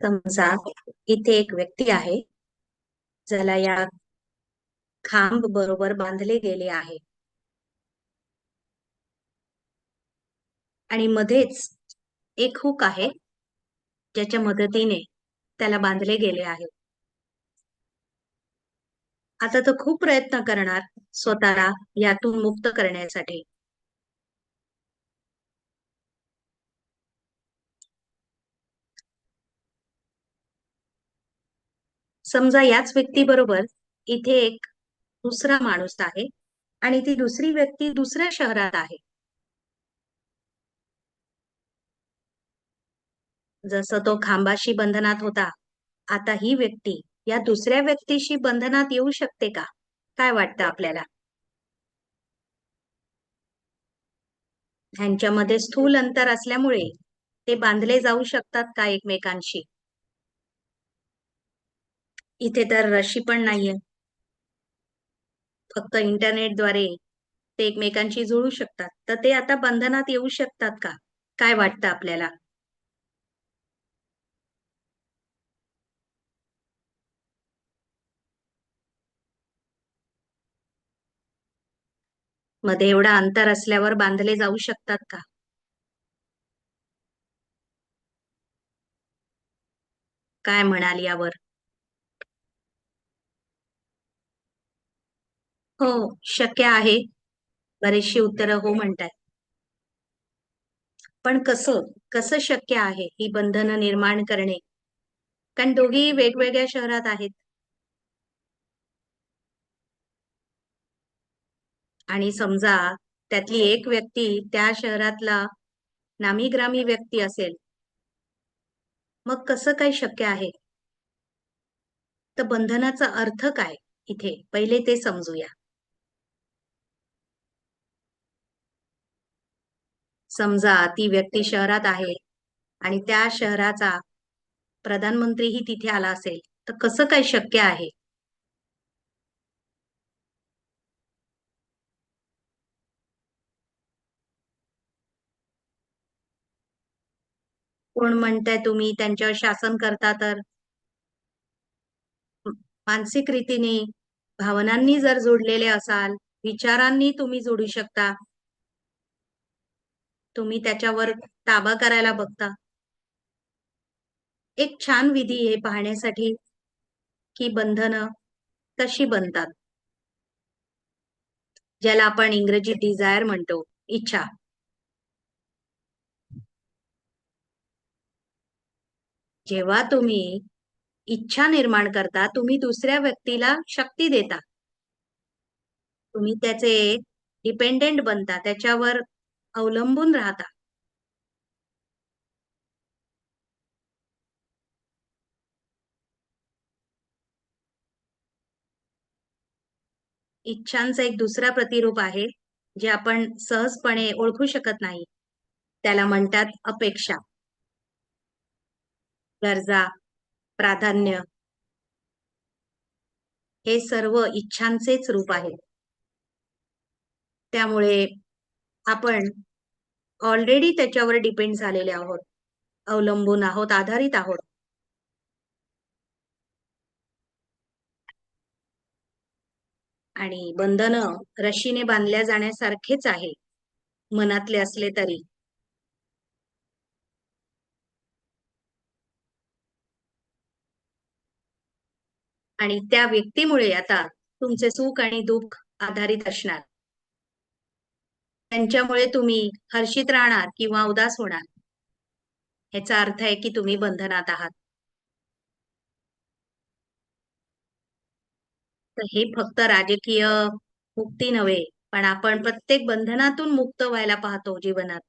समजा इथे एक व्यक्ती आहे ज्याला या खांब बरोबर बांधले गेले आहे आणि मध्येच एक हुक आहे ज्याच्या मदतीने त्याला बांधले गेले आहे. आता तो खूप प्रयत्न करणार स्वतःला यातून मुक्त करण्यासाठी. समजा याच व्यक्तीबरोबर इथे एक दुसरा माणूस आहे आणि ती दुसरी व्यक्ती दुसऱ्या शहरात आहे. जसं तो खांबाशी बंधनात होता, आता ही व्यक्ती या दुसऱ्या व्यक्तीशी बंधनात येऊ शकते का? काय वाटतं आपल्याला? ह्यांच्यामध्ये स्थूल अंतर असल्यामुळे ते बांधले जाऊ शकतात का एकमेकांशी? इथे तर रशी पण नाहीये, फक्त इंटरनेटद्वारे ते एकमेकांशी जुळू शकतात. तर ते आता बंधनात येऊ शकतात का? काय वाटतं आपल्याला? मध्ये एवढं अंतर असल्यावर बांधले जाऊ शकतात का? काय म्हणाल यावर? हो, शक्य आहे. बरीचशी उत्तरं हो म्हणतात. पण कसं कसं शक्य आहे ही बंधनं निर्माण करणे? कारण दोघी वेगवेगळ्या शहरात आहेत आणि समजा त्यातली एक व्यक्ती त्या शहरातला नामी-ग्रामी व्यक्ती असेल, मग कसं काय शक्य आहे? तर बंधनाचा अर्थ काय इथे? पहिले ते समजूया. समजा ती व्यक्ती शहरात आहे आणि त्या शहराचा प्रधानमंत्रीही तिथे आला असेल, तर कसं काय शक्य आहे? कोण म्हणताय तुम्ही त्यांच्यावर शासन करता तर? मानसिक रीतीने, भावनांनी जर जोडलेले असाल, विचारांनी तुम्ही जोडू शकता. तुम्ही त्याच्यावर ताबा करायला बघता. एक छान विधी आहे पाहण्यासाठी की बंधनं कशी बनतात, ज्याला आपण इंग्रजीत डिझायर म्हणतो, इच्छा. जेव्हा तुम्ही इच्छा निर्माण करता, तुम्ही दुसऱ्या व्यक्तीला शक्ती देता. तुम्ही त्याचे डिपेंडेंट बनता, त्याच्यावर अवलंबून राहता. इच्छांचं एक दुसरा प्रतिरूप आहे, जे आपण सहजपणे ओळखू शकत नाही. त्याला म्हणतात अपेक्षा, गरजा, प्राधान्य. हे सर्व इच्छांचेच रूप आहे. त्यामुळे आपण ऑलरेडी त्याच्यावर डिपेंड झालेले आहोत, अवलंबून आहोत, आधारित आहोत. आणि बंधनं रशीने बांधल्या जाण्यासारखेच आहे, मनातले असले तरी. आणि त्या व्यक्तीमुळे आता तुमचे सुख आणि दुःख आधारित असणार. त्यांच्यामुळे तुम्ही हर्षित राहणार किंवा उदास होणार. ह्याचा अर्थ आहे की तुम्ही बंधनात आहात. तर हे फक्त राजकीय मुक्ती नव्हे, पण आपण प्रत्येक बंधनातून मुक्त व्हायला पाहतो जीवनात.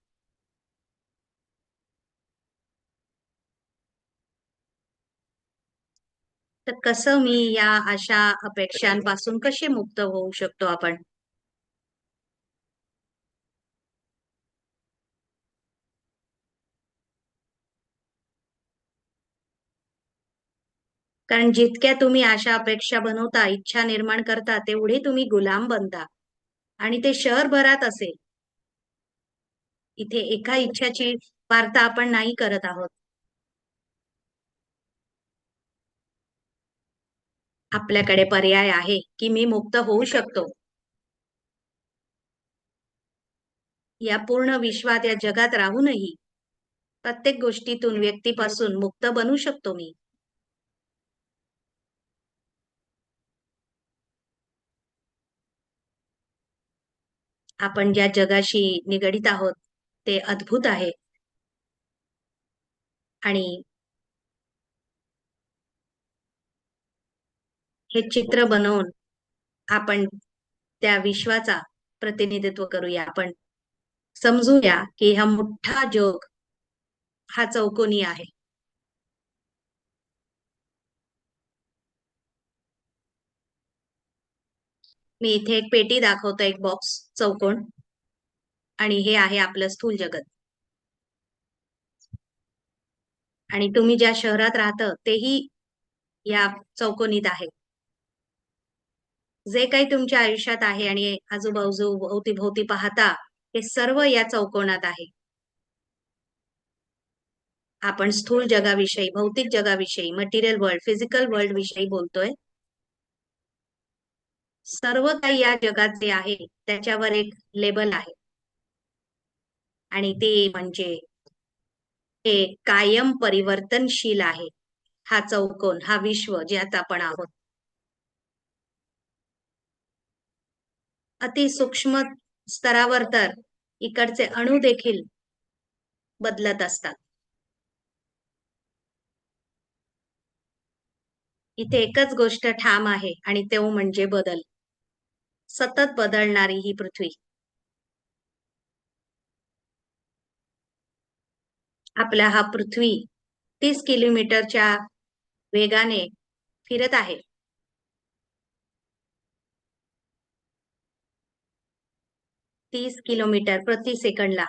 तर कसं मी या अशा अपेक्षांपासून कसे मुक्त होऊ शकतो आपण? कारण जितक्या तुम्ही अशा अपेक्षा बनवता, इच्छा निर्माण करता, तेवढे तुम्ही गुलाम बनता. आणि ते शहरभरात असेल, इथे एका इच्छाची वार्ता आपण नाही करत आहोत. आपल्याकडे पर्याय आहे की मी मुक्त होऊ शकतो. या पूर्ण विश्वात, या जगात राहूनही प्रत्येक गोष्टीतून, व्यक्तीपासून मुक्त बनू शकतो मी. आपण ज्या जगाशी निगडीत आहोत ते अद्भुत आहे. आणि हे चित्र बनवून आपण त्या विश्वाचा प्रतिनिधित्व करूया. आपण समजूया की हा मोठा जग हा चौकोनी आहे. मी इथे एक पेटी दाखवतो, एक बॉक्स चौकोन, आणि हे आहे आपलं स्थूल जगत. आणि तुम्ही ज्या शहरात राहता तेही या चौकोनीत आहे. जे काही तुमच्या आयुष्यात आहे आणि आजूबाजू भोवती पाहता, हे सर्व या चौकोनात आहे. आपण स्थूल जगाविषयी, भौतिक जगाविषयी, मटेरियल वर्ल्ड, फिजिकल वर्ल्ड विषयी बोलतोय. सर्व काही या जगात जे आहे त्याच्यावर एक लेबल आहे, आणि ते म्हणजे हे कायम परिवर्तनशील आहे. हा चौकोन, हा विश्व ज्यात आपण आहोत, अति सूक्ष्म स्तरावर तर इकडचे अणु देखील बदलत असतात. इथे एकच गोष्ट ठाम आहे, आणि तो म्हणजे बदल. सतत बदलणारी ही पृथ्वी. आपला हा पृथ्वी 30 किलोमीटरच्या वेगाने फिरत आहे. 30 किलोमीटर प्रति सेकंडला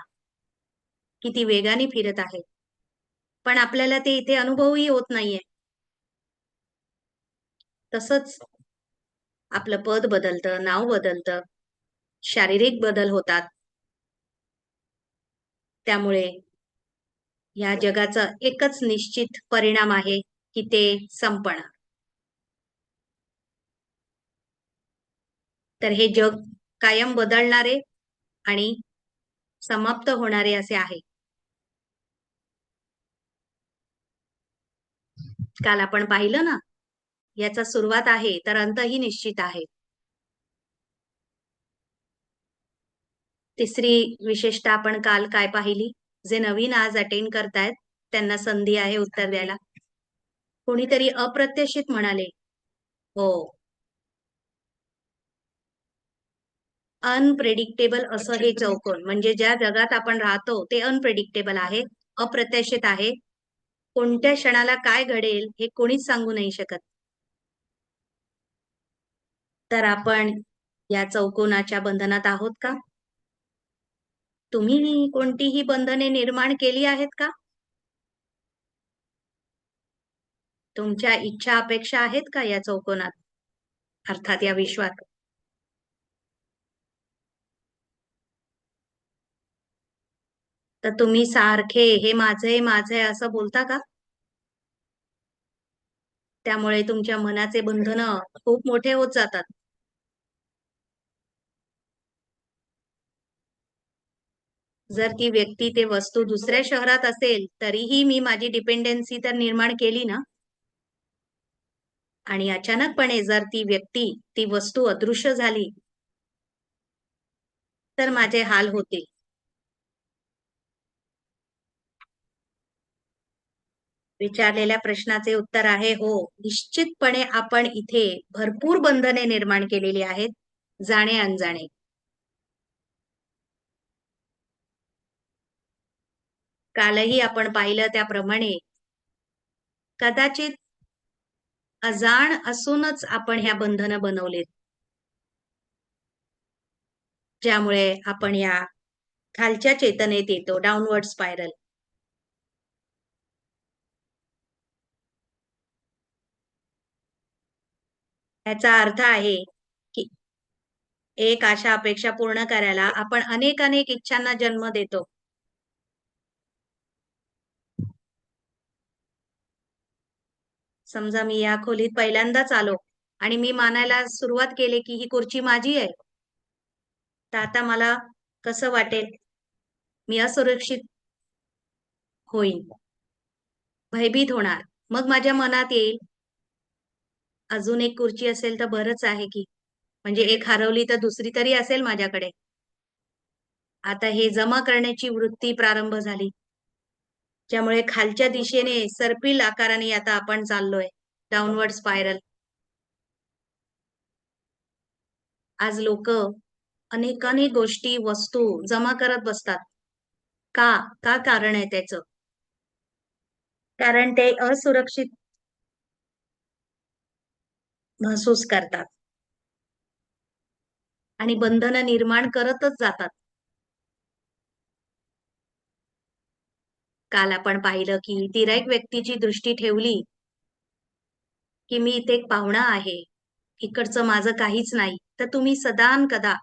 किती वेगाने फिरत आहे. पण आपल्याला ते इथे अनुभवही होत नाहीये. तसंच आपलं पद बदलतं, नाव बदलतं, शारीरिक बदल होतात. त्यामुळे या जगाचा एकच निश्चित परिणाम आहे की ते संपणं. तर हे जग कायम बदलणारे आणि समाप्त होणारे असे आहे. काल आपण पाहिलं ना, याचा सुरुवात आहे तर अंतही निश्चित आहे. तिसरी विशेषता आपण काल काय पाहिली? जे नवीन आज अटेंड करतायत त्यांना संधी आहे उत्तर द्यायला. कोणीतरी अप्रत्याशित म्हणाले, हो, अनप्रेडिक्टेबल असं हे चौकोन, म्हणजे ज्या जगात आपण राहतो ते अनप्रेडिक्टेबल आहे, अप्रत्याशित आहे. कोणत्या क्षणाला काय घडेल हे कोणीच सांगू नाही शकत. तर आपण या चौकोनाच्या बंधनात आहोत का? तुम्ही कोणतीही बंधने निर्माण केली आहेत का? तुमच्या इच्छा अपेक्षा आहेत का या चौकोनात, अर्थात या विश्वात? तर तुम्ही सारखे हे माझे माझे असं बोलता का? त्यामुळे तुमच्या मनाचे बंधन खूप मोठे होत जातात. जर ती व्यक्ती, ते वस्तू दुसऱ्या शहरात असेल तरीही मी माझी डिपेंडन्सी तर निर्माण केली ना. आणि अचानकपणे जर ती व्यक्ती, ती वस्तू अदृश्य झाली तर माझे हाल होतील. विचारलेल्या प्रश्नाचे उत्तर आहे हो. निश्चितपणे आपण इथे भरपूर बंधने निर्माण केलेली आहेत, जाणे अनजाणे. कालही आपण पाहिलं त्याप्रमाणे कदाचित अजाण असूनच आपण ह्या बंधनं बनवलेत, ज्यामुळे आपण या खालच्या चेतनेत येतो, डाऊनवर्ड स्पायरल. याचा अर्थ आहे की एक आशा अपेक्षा पूर्ण करायला आपण अनेक अनेक इच्छांना जन्म देतो. समजा मी या खोलीत पहिल्यांदाच आलो आणि मी मानायला सुरुवात केली की ही खुर्ची माझी आहे, तर आता मला कसं वाटेल? मी असुरक्षित होईन, भयभीत होणार. मग माझ्या मनात येईल, अजून एक खुर्ची असेल तर बरंच आहे की. म्हणजे एक हरवली तर दुसरी तरी असेल माझ्याकडे. आता हे जमा करण्याची वृत्ती प्रारंभ झाली. ज्यामुळे खालच्या दिशेने सर्पिल आकाराने आता आपण चाललोय. Downward spiral. आज लोक अनेकानेक गोष्टी, वस्तू जमा करत बसतात. का? का कारण आहे त्याचं? कारण ते असुरक्षित महसूस करतात आणि बंधनं निर्माण करतच जातात. काल आपण पाहिलं की तिर्यक व्यक्तीची दृष्टी ठेवली की मी इथे एक पाहुणा आहे, इकडचं माझं काहीच नाही, तर तुम्ही सदानकदा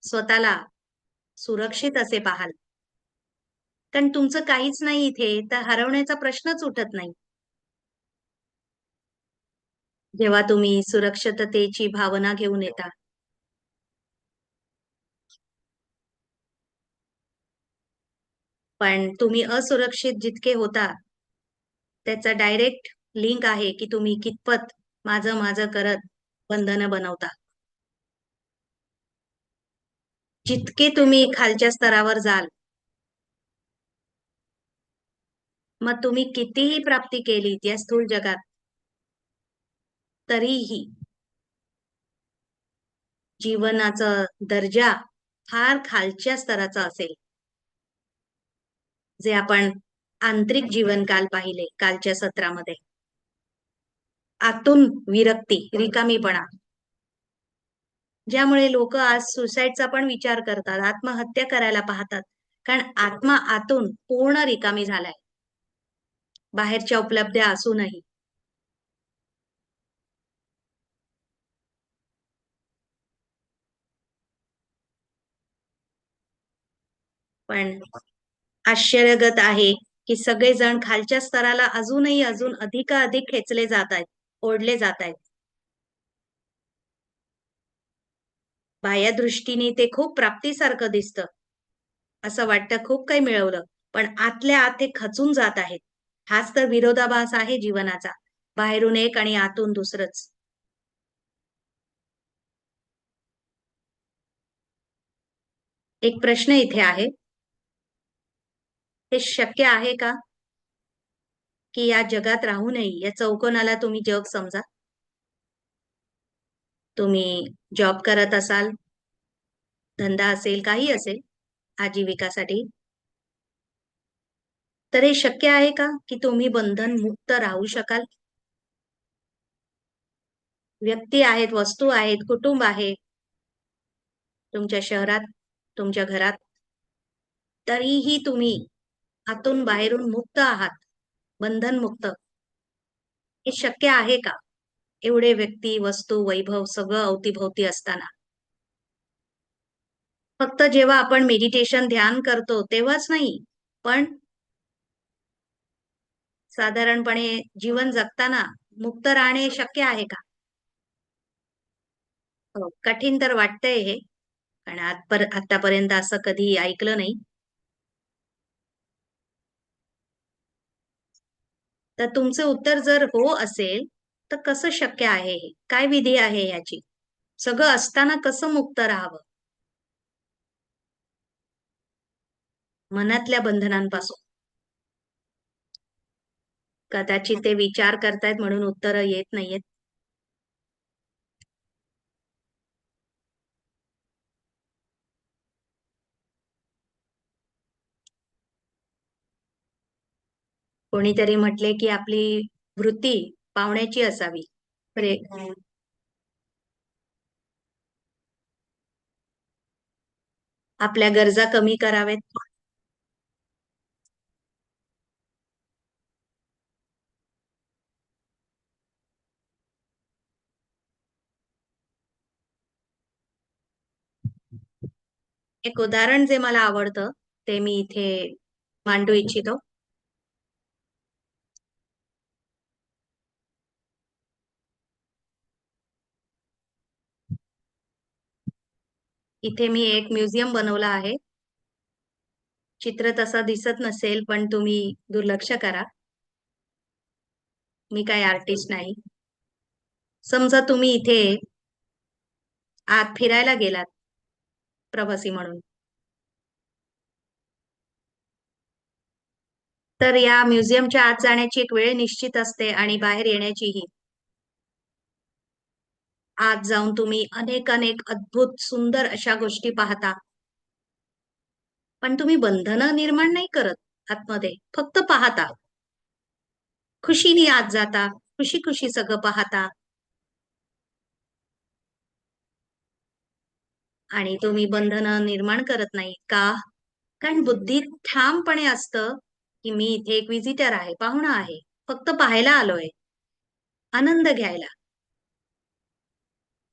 स्वतःला सुरक्षित असे पाहाल. कारण तुमचं काहीच नाही इथे, तर हरवण्याचा प्रश्नच उठत नाही. जेव्हा तुम्ही सुरक्षिततेची भावना घेऊन येता. पण तुम्ही असुरक्षित जितके होता, त्याचा डायरेक्ट लिंक आहे की तुम्ही कितपत माझं माझं करत बंधनं बनवता. जितके तुम्ही खालच्या स्तरावर जाल, मग तुम्ही कितीही प्राप्ती केलीत या स्थूल जगात, तरीही जीवनाचा दर्जा फार खालच्या स्तराचा असेल. जे आपण आंतरिक जीवनकाल पाहिले कालच्या सत्रामध्ये. आतून विरक्ती, रिकामीपणा. ज्यामुळे लोक आज सुसाईडचा पण विचार करतात, आत्महत्या करायला पाहतात. कारण आत्मा आतून पूर्ण रिकामी झालाय. बाहेरच्या उपलब्ध्या असूनही. पण आश्चर्यगत आहे की सगळेजण खालच्या स्तराला अजूनही अजून अधिकाधिक खेचले जात आहेत, ओढले जात आहेत. बाह्य दृष्टीने ते खूप प्राप्तीसारखं दिसतं. असं वाटतं खूप काही मिळवलं, पण आतल्या आत ते खचून जात आहेत. हाच तर विरोधाभास आहे जीवनाचा. बाहेरून एक आणि आतून दुसरंच. एक प्रश्न इथे आहे, हे शक्य आहे का की या जगात राहूनही या चौकोनाला तुम्ही जग समजा? तुम्ही जॉब करत असाल, धंदा असेल, काही असेल आजीविकासाठी, तर हे शक्य आहे का की तुम्ही बंधन मुक्त राहू शकाल? व्यक्ती आहेत, वस्तू आहेत, कुटुंब आहे तुमच्या शहरात, तुमच्या घरात, तरीही तुम्ही आतून बाहेरून मुक्त आहात, बंधनमुक्त. हे शक्य आहे का? एवढे व्यक्ती, वस्तू, वैभव सगळं अवतीभोवती असताना. फक्त जेव्हा आपण मेडिटेशन, ध्यान करतो तेव्हाच नाही, पण साधारणपणे जीवन जगताना मुक्त राहणे शक्य आहे का? हो, कठीण तर वाटतंय हे, कारण आतापर्यंत असं कधी ऐकलं नाही. तर तुमचं उत्तर जर हो असेल, तर कसं शक्य आहे हे? काय विधी आहे याची? सगळं असताना कसं मुक्त राहावं? मनातल्या बंधनांपासून. कदाचित ते विचार करतायत म्हणून उत्तरं येत नाहीयेत. कोणीतरी म्हटले की आपली वृत्ती पावण्याची असावी. प्रे आपल्या गरजा कमी कराव्यात. एक उदाहरण जे मला आवडतं, ते मी इथे मांडू इच्छितो. इथे मी एक म्युझियम बनवला आहे. चित्र तसं दिसत नसेल पण तुम्ही दुर्लक्ष करा. मी काय आर्टिस्ट नाही. समजा तुम्ही इथे आत फिरायला गेलात प्रवासी म्हणून, तर या म्युझियमच्या आत जाण्याची एक वेळ निश्चित असते आणि बाहेर येण्याचीही. आत जाऊन तुम्ही अनेक अनेक अद्भुत सुंदर अशा गोष्टी पाहता, पण तुम्ही बंधनं निर्माण नाही करत आतमध्ये, फक्त पाहता. खुशीने आत जाता, खुशी खुशी सगळं पाहता आणि तुम्ही बंधनं निर्माण करत नाही का? कारण बुद्धीत ठामपणे असतं की मी इथे एक विजिटर आहे, पाहुणा आहे, फक्त पाहायला आलोय, आनंद घ्यायला.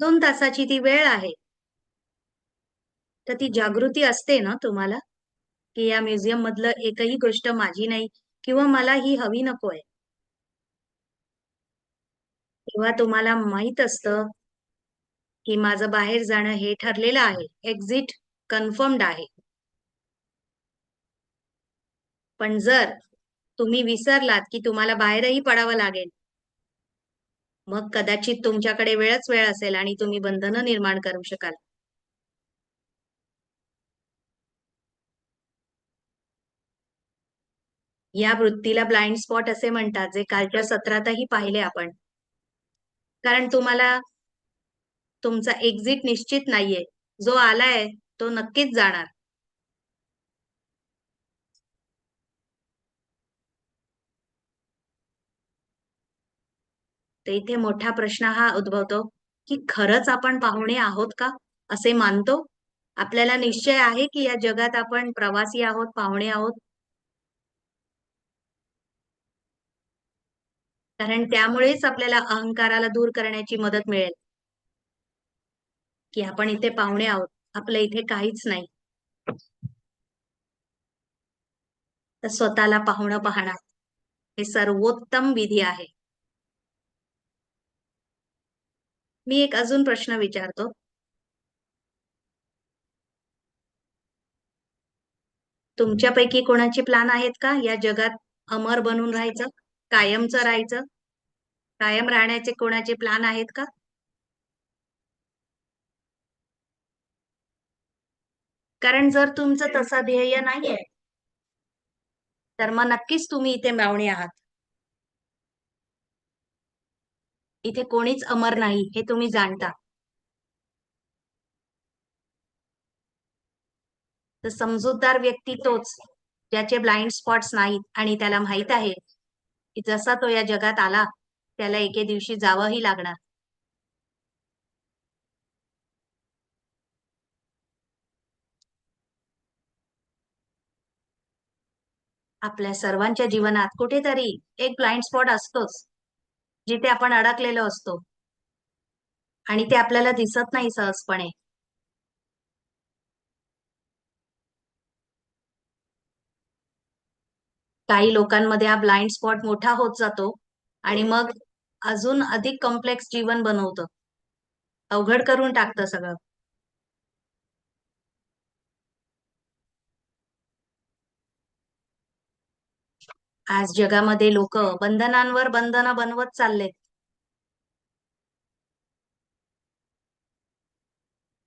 2 तासाची ती वेळ आहे. तर ती जागृती असते ना तुम्हाला, की या म्युझियम मधलं एकही गोष्ट माझी नाही किंवा मला ही हवी नकोय. तेव्हा तुम्हाला माहित असतं की माझं बाहेर जाणं हे ठरलेलं आहे. एक्झिट कन्फर्म्ड आहे. पण जर तुम्ही विसरलात की तुम्हाला बाहेरही पडावं लागेल, मग कदाचित तुमच्याकडे वेळच वेळ असेल आणि तुम्ही बंधनं निर्माण करू शकाल. या वृत्तीला ब्लाइंड स्पॉट असे म्हणतात, जे कालच्या सत्रातही पाहिले आपण. कारण तुम्हाला तुमचा एक्झिट निश्चित नाहीये. जो आलाय तो नक्कीच जाणार. तर इथे मोठा प्रश्न हा उद्भवतो, की खरंच आपण पाहुणे आहोत का? असे मानतो? आपल्याला निश्चय आहे की या जगात आपण प्रवासी आहोत, पाहुणे आहोत? कारण त्यामुळेच आपल्याला अहंकाराला दूर करण्याची मदत मिळेल, की आपण इथे पाहुणे आहोत. आपलं इथे काहीच नाही. तर स्वतःला पाहुणं पाहणं हे सर्वोत्तम विधी आहे. मी एक अजून प्रश्न विचारतो. तुमच्यापैकी कोणाचे प्लॅन आहेत का या जगात अमर बनून राहायचं, कायमचं राहायचं, कायम राहण्याचे कोणाचे प्लॅन आहेत का? कारण जर तुमचं तसं ध्येय नाहीये, तर मग नक्कीच तुम्ही इथे पाहुणे आहात. इथे कोणीच अमर नाही हे तुम्ही जाणता. तर समजूतदार व्यक्ती तोच, ज्याचे ब्लाइंड स्पॉट्स नाहीत आणि त्याला माहित आहे की जसा तो या जगात आला, त्याला एके दिवशी जावंही लागणार. आपल्या सर्वांच्या जीवनात कुठेतरी एक ब्लाइंड स्पॉट असतोच, जिथे आपण अडकलेलो असतो आणि ते आपल्याला दिसत नाही सहजपणे. काही लोकांमध्ये हा ब्लाइंड स्पॉट मोठा होत जातो आणि मग अजून अधिक कॉम्प्लेक्स जीवन बनवतं, अवघड करून टाकतं सगळं. आज जगामध्ये लोक बंधनांवर बंधनं बनवत चाललेत.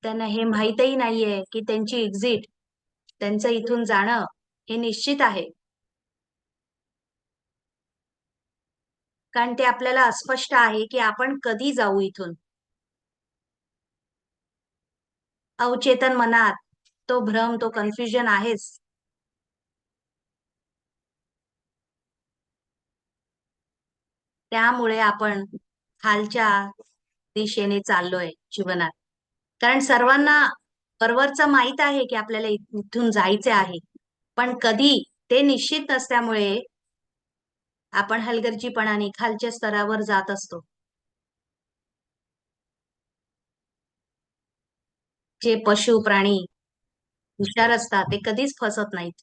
त्यांना हे माहीतही नाहीये की त्यांची एक्झिट, त्यांचं इथून जाणं हे निश्चित आहे. कारण ते आपल्याला अस्पष्ट आहे की आपण कधी जाऊ इथून. अवचेतन मनात तो भ्रम, तो कन्फ्युजन आहेच. त्यामुळे आपण खालच्या दिशेने चाललोय जीवनात. कारण सर्वांना वरवरचं माहित आहे की आपल्याला इथून जायचे आहे, पण कधी ते निश्चित नसल्यामुळे आपण हलगर्जीपणाने खालच्या स्तरावर जात असतो. जे पशु प्राणी हुशार असतात ते कधीच फसत नाहीत.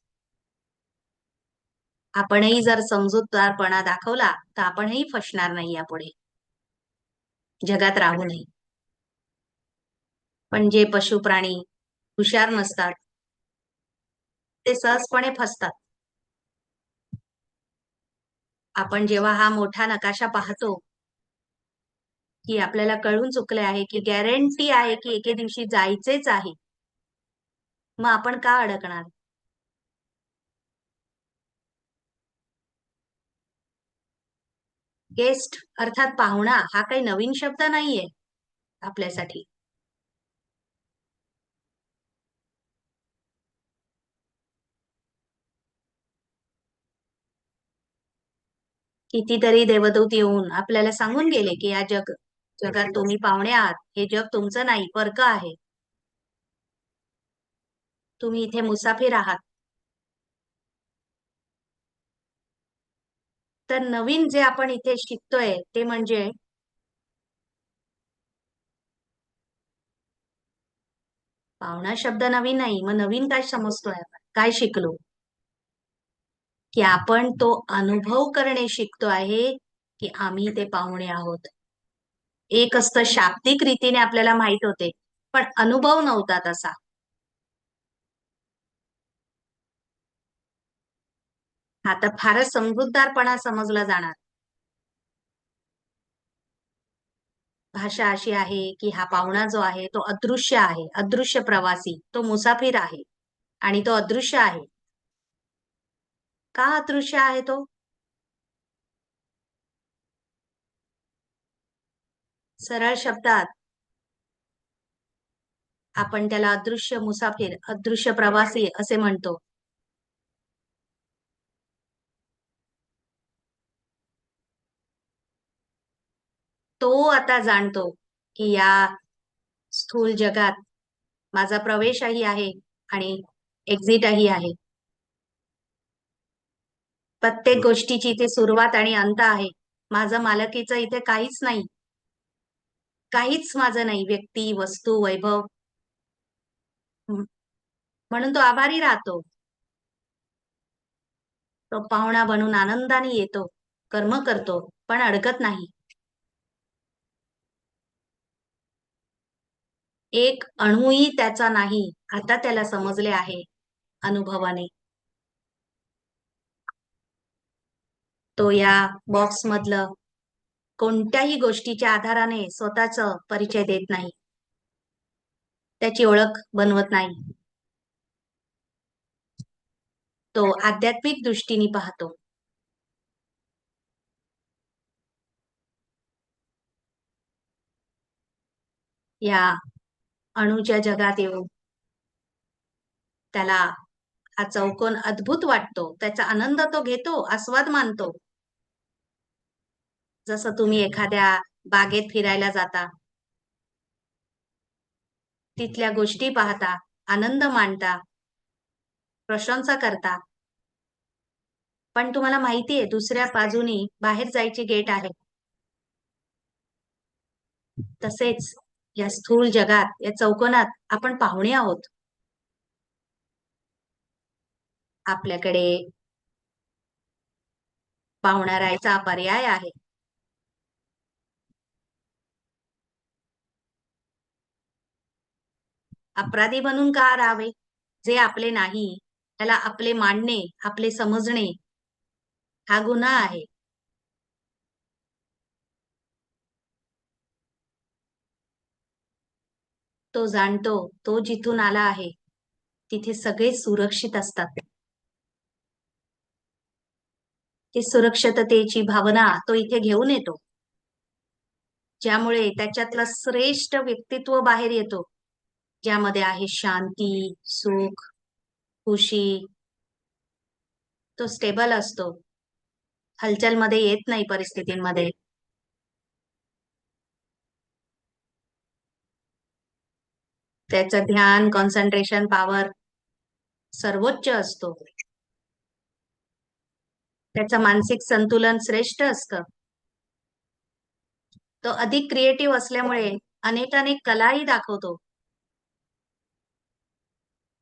आपणही जर समजूतदारपणा दाखवला तर आपणही फसणार नाही यापुढे जगात राहूनही. पण जे पशु प्राणी हुशार नसतात, ते सहजपणे फसतात. आपण जेव्हा हा मोठा नकाशा पाहतो, की आपल्याला कळून चुकले आहे, की गॅरंटी आहे, की एके दिवशी जायचेच आहे. मग आपण का अडकणार? गेस्ट अर्थात पाहुणा हा काही नवीन शब्द नाहीये आपल्यासाठी. कितीतरी देवदूत येऊन आपल्याला सांगून गेले, की या जगात तुम्ही पाहुणे आहात. हे जग तुमचं नाही, परकं आहे. तुम्ही इथे मुसाफिर आहात. तर नवीन जे आपण इथे शिकतोय ते म्हणजे पाहुणा शब्द नवीन नाही. मग नवीन काय समजतोय आपण? काय शिकलो? की आपण तो अनुभव करणे शिकतो आहे, की आम्ही ते पाहुणे आहोत. एक असतं शाब्दिक रीतीने आपल्याला माहित होते, पण अनुभव नव्हता तसा. हा तर फारच समजूतदारपणा समजला जाणार. भाषा अशी आहे, की हा पाहुणा जो आहे तो अदृश्य आहे, अदृश्य प्रवासी, तो मुसाफिर आहे आणि तो अदृश्य आहे. का अदृश्य आहे तो? सरळ शब्दात आपण त्याला अदृश्य मुसाफिर, अदृश्य प्रवासी असे म्हणतो. तो आता जाणतो, की या स्थूल जगात माझा प्रवेशही आहे आणि एक्झिटही आहे. प्रत्येक गोष्टीची इथे सुरुवात आणि अंत आहे. माझं मालकीचं इथे काहीच नाही. काहीच माझं नाही. व्यक्ती, वस्तू, वैभव. हं. म्हणून तो आभारी राहतो. तो पाहुणा बनून आनंदाने येतो, कर्म करतो, पण अडकत नाही. एक अणूही त्याचा नाही, आता त्याला समजले आहे अनुभवाने. तो या बॉक्समधलं कोणत्याही गोष्टीच्या आधाराने स्वतःच परिचय देत नाही. त्याची ओळख बनवत नाही. तो आध्यात्मिक दृष्टीने पाहतो. या अणूच्या जगात येऊन त्याला हा चौकोन अद्भुत वाटतो. त्याचा आनंद तो घेतो, आस्वाद मानतो. जसं तुम्ही एखाद्या बागेत फिरायला जाता, तिथल्या गोष्टी पाहता, आनंद मानता, प्रशंसा करता. पण तुम्हाला माहितीये दुसऱ्या बाजूनी बाहेर जायची गेट आहे. तसेच या स्थूल जगात, या चौकोनात आपण पाहुणे आहोत. आपल्याकडे पाहुणा राहायचा पर्याय आहे. अपराधी बनून का राहावे? जे आपले नाही, त्याला आपले मानणे, आपले समजणे हा गुन्हा आहे. तो जाणतो, तो जिथून आला आहे, तिथे सगळे सुरक्षित असतात. ती सुरक्षिततेची भावना तो इथे घेऊन येतो. ज्यामुळे त्याच्यातलं श्रेष्ठ व्यक्तित्व बाहेर येतो. ज्यामध्ये आहे शांती, सुख, खुशी. तो स्टेबल असतो. हलचलमध्ये येत नाही परिस्थितींमध्ये. त्याचं ध्यान, कॉन्सन्ट्रेशन पॉवर सर्वोच्च असतो. त्याचं मानसिक संतुलन श्रेष्ठ असतं. तो अधिक क्रिएटिव्ह असल्यामुळे अनेकानेक कलाही दाखवतो.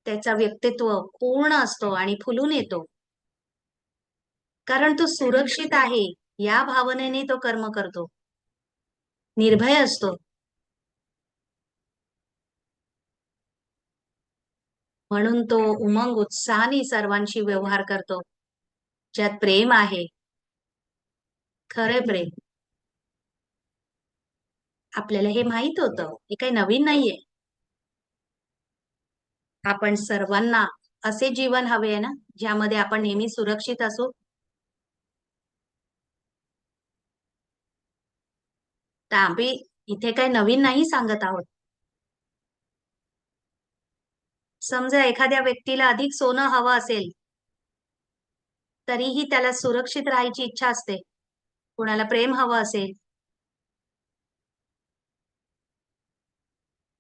त्याचा व्यक्तित्व पूर्ण असतो आणि फुलून येतो. कारण तो सुरक्षित आहे या भावनेने तो कर्म करतो. निर्भय असतो. म्हणून तो उमंग उत्साहाने सर्वांशी व्यवहार करतो. ज्यात प्रेम आहे, खरे प्रेम. आपल्याला हे माहित होतं, हे काही नवीन नाहीये. आपण सर्वांना असे जीवन हवे आहे ना, ज्यामध्ये आपण नेहमी सुरक्षित असू. तर आम्ही इथे काही नवीन नाही सांगत आहोत. समजा एखाद्या व्यक्तीला अधिक सोनं हवं असेल, तरीही त्याला सुरक्षित राहायची इच्छा असते. कोणाला प्रेम हवं असेल,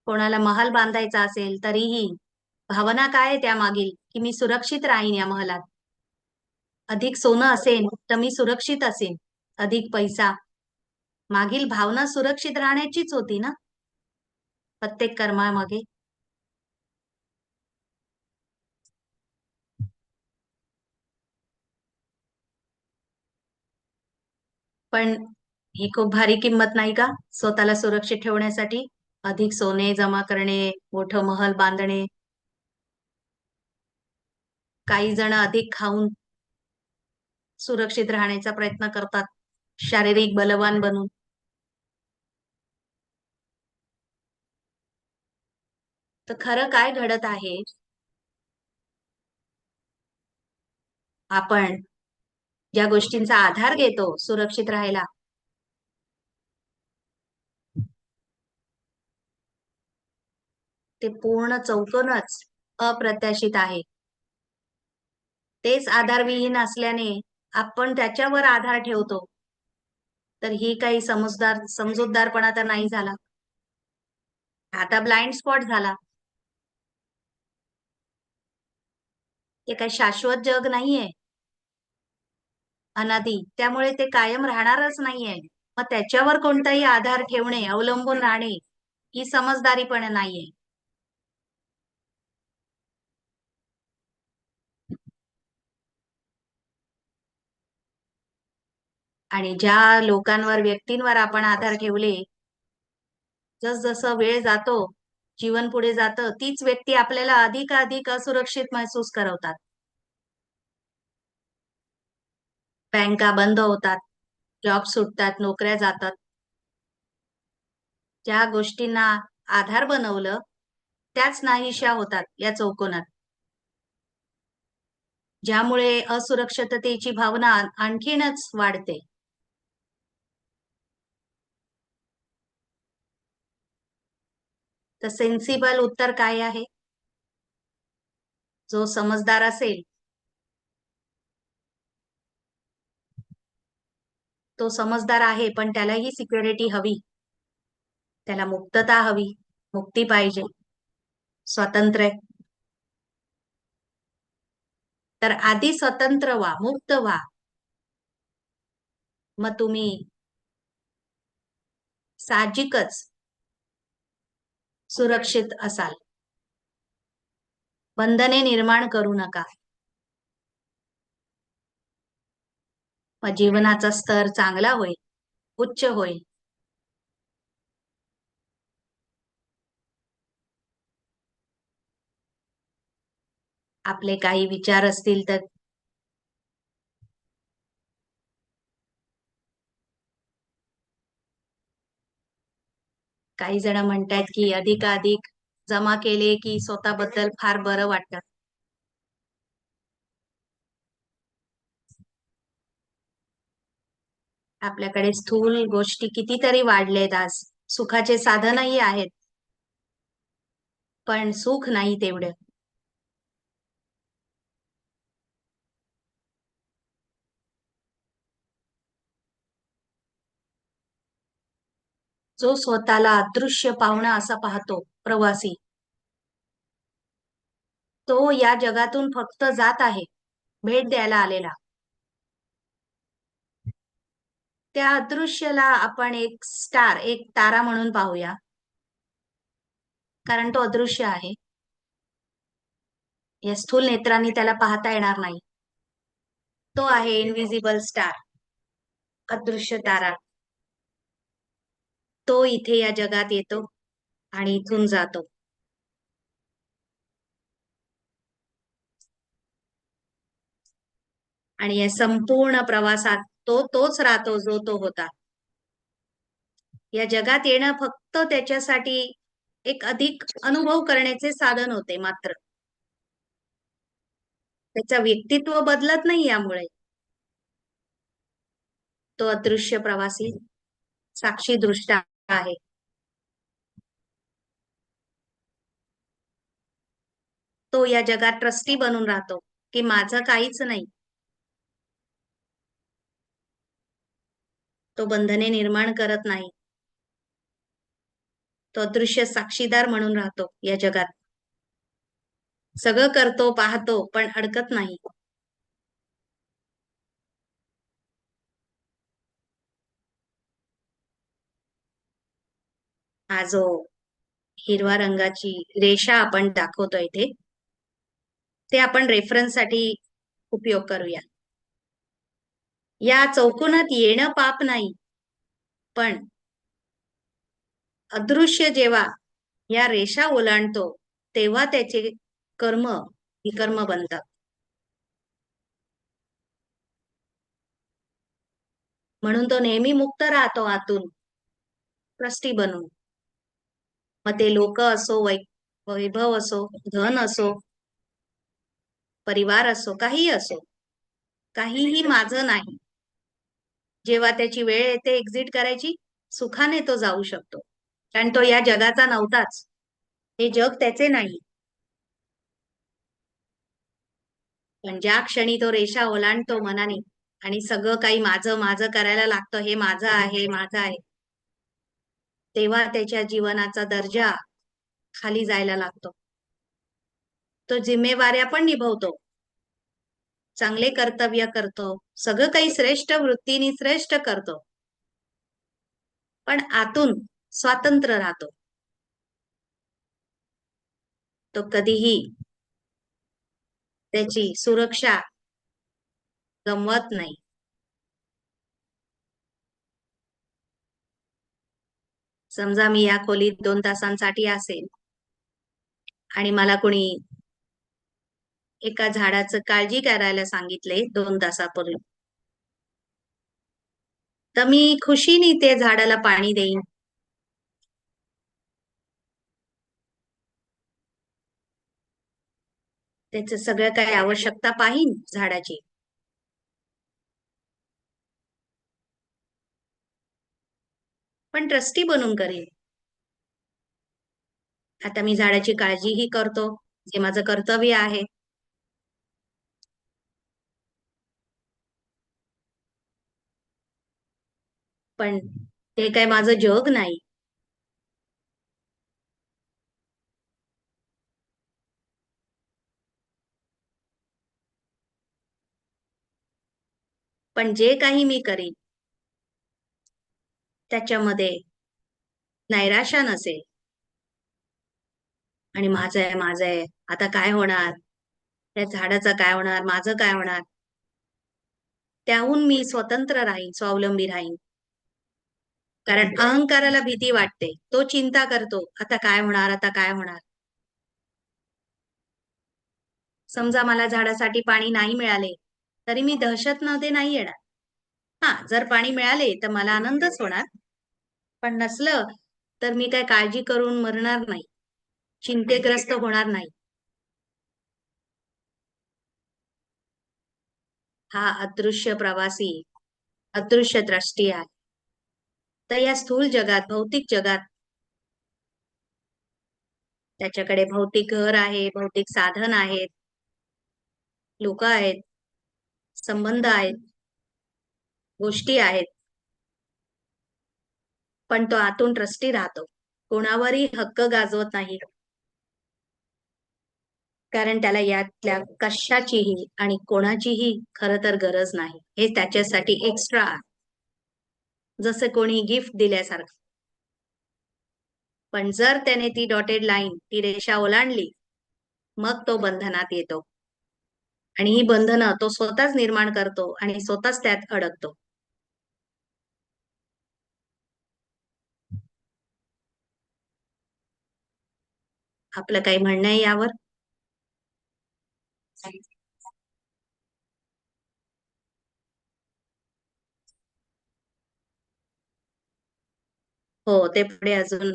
कोणाला महाल बांधायचा असेल, तरीही भावना काय आहे त्यामागील, की मी सुरक्षित राहीन या महालात. अधिक सोनं असेल तर मी सुरक्षित असेन. अधिक पैसा, मागील भावना सुरक्षित राहण्याचीच होती ना, प्रत्येक कर्मामागे. पण ही खूप भारी किंमत नाही का, स्वतःला सुरक्षित ठेवण्यासाठी? अधिक सोने जमा करणे, मोठं महल बांधणे, काही जण अधिक खाऊन सुरक्षित राहण्याचा प्रयत्न करतात, शारीरिक बलवान बनून. तर खरं काय घडत आहे, आपण ज्या गोष्टींचा आधार घेतो सुरक्षित राहायला, ते पूर्ण चौकोनच अप्रत्याशित आहे. तेच आधारविहीन असल्याने आपण त्याच्यावर आधार ठेवतो. तर ही काही समजूतदारपणा तर नाही झाला. आता ब्लाइंड स्पॉट झाला. हे काही शाश्वत जग नाहीये, अनादी. त्यामुळे ते कायम राहणारच नाहीये. मग त्याच्यावर कोणताही आधार ठेवणे, अवलंबून राहणे, ही समजदारीपण नाहीये. आणि ज्या लोकांवर, व्यक्तींवर आपण आधार ठेवले, जसजसं वेळ जातो, जीवन पुढे जातं, तीच व्यक्ती आपल्याला अधिक असुरक्षित महसूस करवतात. बँका बंद होतात, जॉब सुटतात, नोकऱ्या जातात. ज्या गोष्टींना आधार बनवलं, त्याच नाहीशा होतात या चौकोनात. ज्यामुळे असुरक्षिततेची भावना आणखीनच वाढते. तर सेन्सिबल उत्तर काय आहे? जो समजदार असेल, तो समजदार आहे, पण त्यालाही सिक्युरिटी हवी. त्याला मुक्तता हवी, मुक्ती पाहिजे, स्वातंत्र्य. तर आधी स्वतंत्र व्हा, मुक्त व्हा. मग तुम्ही साहजिकच सुरक्षित असाल. बंधने निर्माण करू नका. मग जीवनाचा स्तर चांगला होईल, उच्च होईल. आपले काही विचार असतील तर काही जण म्हणतात की अधिकाधिक जमा केले की स्वतःबद्दल फार बरं वाटतं. आपल्याकडे स्थूल गोष्टी कितीतरी वाढलेत आज. सुखाचे साधनही आहेत, पण सुख नाही तेवढं. जो स्वतःला अदृश्य पाहुणा असा पाहतो, प्रवासी, तो या जगातून फक्त जात आहे, भेट द्यायला आलेला. त्या अदृश्यला आपण एक स्टार, एक तारा म्हणून पाहूया, कारण तो अदृश्य आहे. या स्थूल नेत्रांनी त्याला पाहता येणार नाही. तो आहे इनविजिबल स्टार, अदृश्य तारा. तो इथे या जगात येतो आणि इथून जातो. आणि या संपूर्ण प्रवासात तो तोच राहतो जो तो होता. या जगात येणं फक्त त्याच्यासाठी एक अधिक अनुभव करण्याचे साधन होते मात्र. त्याचं व्यक्तित्व बदलत नाही यामुळे. तो अदृश्य प्रवासी साक्षी दृष्टा आहे. तो या जगात ट्रस्टी बनून राहतो की माझं काहीच नाही. तो बंधने निर्माण करत नाही. तो अदृश्य साक्षीदार म्हणून राहतो या जगात. सगळं करतो, पाहतो, पण अडकत नाही. हा जो हिरवा रंगाची रेषा आपण दाखवतोय इथे, ते आपण रेफरन्स साठी उपयोग करूया. या चौकोनात येणं पाप नाही, पण अदृश्य जेव्हा या रेषा ओलांडतो तेव्हा त्याचे कर्म विकर्म बनतात. म्हणून तो नेहमी मुक्त राहतो आतून, ट्रस्टी बनून. मग ते लोक असो, वैभव असो, धन असो, परिवार असो, काहीही असो, काहीही माझं नाही. जेव्हा त्याची वेळ येते एक्झिट करायची, सुखाने तो जाऊ शकतो. कारण तो या जगाचा नव्हताच. हे जग त्याचे नाही. पण ज्या क्षणी तो रेषा ओलांडतो मनाने आणि सगळं काही माझं माझं करायला लागतं, हे माझं आहे, माझं आहे, तेव्हा त्याच्या जीवनाचा दर्जा खाली जायला लागतो. तो जिम्मेवाऱ्या पण निभवतो, चांगले कर्तव्य करतो, सगळं काही श्रेष्ठ वृत्तीने श्रेष्ठ करतो, पण आतून स्वातंत्र्य राहतो. तो कधीही त्याची सुरक्षा गमवत नाही. समजा मी या खोलीत 2 तासांसाठी असेल आणि मला कोणी एका झाडाचं काळजी करायला सांगितले 2 तासापूर्वी, तर मी खुशीने ते झाडाला पाणी देईन. त्याच सगळं काही आवश्यकता पाहीन झाडाची. पण ट्रस्टी बनून करेन. आता मी झाडाची काळजीही करतो, जे माझं कर्तव्य आहे. पण ते काय माझं जग नाही. पण जे काही मी करीन त्याच्यामध्ये नैराश्य नसेल. आणि माझं आहे, माझं आहे, आता काय होणार, त्या झाडाचं काय होणार, माझं काय होणार, त्याहून मी स्वतंत्र राहीन, स्वावलंबी राहीन. कारण अहंकाराला भीती वाटते, तो चिंता करतो, आता काय होणार, आता काय होणार. समजा मला झाडासाठी पाणी नाही मिळाले तरी मी दहशत मध्ये नाही येणार. हा, जर पाणी मिळाले तर मला आनंदच होणार, पण नसलं तर मी काय काळजी करून मरणार नाही, चिंतेग्रस्त होणार नाही. हा अदृश्य प्रवासी, अदृश्य दृष्टी आहे. तर या स्थूल जगात, भौतिक जगात त्याच्याकडे भौतिक घर आहे, भौतिक साधन आहेत, लोक आहेत, संबंध आहेत, गोष्टी आहेत, पण तो आतून ट्रस्टी राहतो, कोणावरही हक्क गाजवत नाही. कारण त्याला यातल्या कशाचीही आणि कोणाचीही खरं तर गरज नाही. हे त्याच्यासाठी एक्स्ट्रा, जसं कोणी गिफ्ट दिल्यासारखं. पण जर त्याने ती डॉटेड लाईन, ती रेषा ओलांडली, मग तो बंधनात येतो. आणि ही बंधनं तो स्वतःच निर्माण करतो आणि स्वतःच त्यात अडकतो. आपलं काही म्हणणं आहे यावर? हो, ते पुढे अजून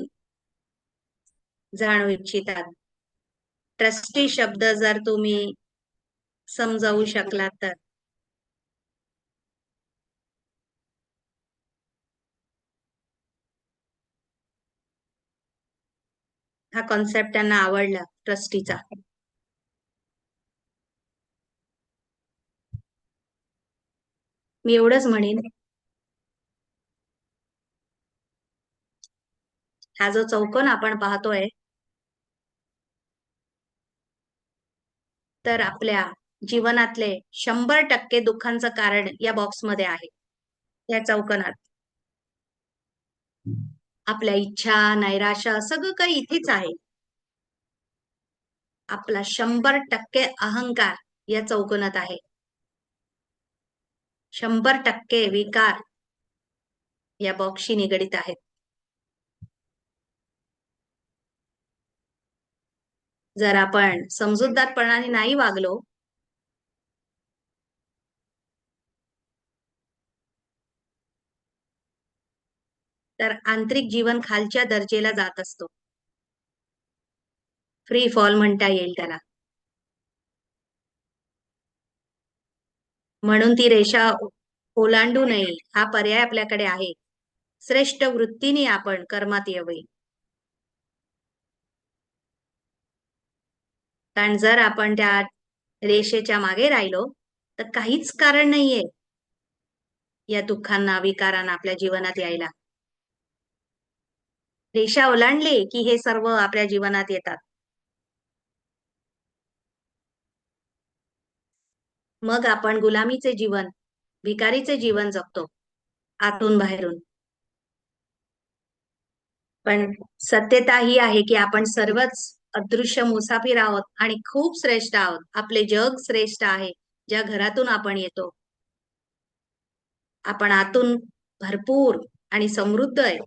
जाणू इच्छितात. ट्रस्टी शब्द जर तुम्ही समजावू शकलात तर. हा कॉन्सेप्ट त्यांना आवडला ट्रस्टीचा. मी एवढंच म्हणेन, हा जो चौकोन आपण पाहतोय, तर आपल्या जीवनातले 100% दुःखांचं कारण या बॉक्समध्ये आहे. या चौकोनात आपल्या इच्छा, नैराश्य सगळं काही इथेच आहे. आपला 100% अहंकार या चौकोनात आहे. 100% विकार या बॉक्सशी निगडित आहेत. जर आपण समजूतदारपणाने नाही वागलो, तर आंतरिक जीवन खालच्या दर्जेला जात असतो. फ्री फॉल म्हणता येईल त्याला. म्हणून ती रेषा ओलांडू नये हा पर्याय आपल्याकडे आहे. श्रेष्ठ वृत्तीने आपण कर्मात यावे. कारण जर आपण त्या रेषेच्या मागे राहिलो, तर काहीच कारण नाहीये या दुःखांना, विकारांना आपल्या जीवनात यायला. रेषा ओलांडली की हे सर्व आपल्या जीवनात येतात. मग आपण गुलामीचे जीवन, भिकारीचे जीवन जगतो, आतून बाहेरून. पण सत्यता ही आहे की आपण सर्वच अदृश्य मुसाफिर आहोत आणि खूप श्रेष्ठ आहोत. आपले जग श्रेष्ठ आहे, ज्या घरातून आपण येतो. आपण आतून भरपूर आणि समृद्ध आहे.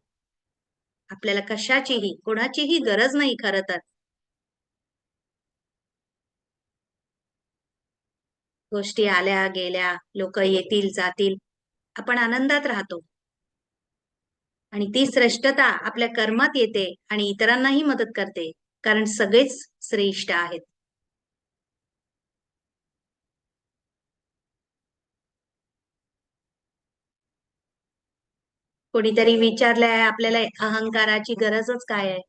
आपल्याला कशाचीही, कोणाचीही गरज नाही खरं तर. गोष्टी आल्या गेल्या, लोक येतील जातील, आपण आनंदात राहतो. आणि ती श्रेष्ठता आपल्या कर्मात येते आणि इतरांनाही मदत करते, कारण सगळेच श्रेष्ठ आहेत. कोणीतरी विचारलंय आपल्याला अहंकाराची गरजच काय आहे.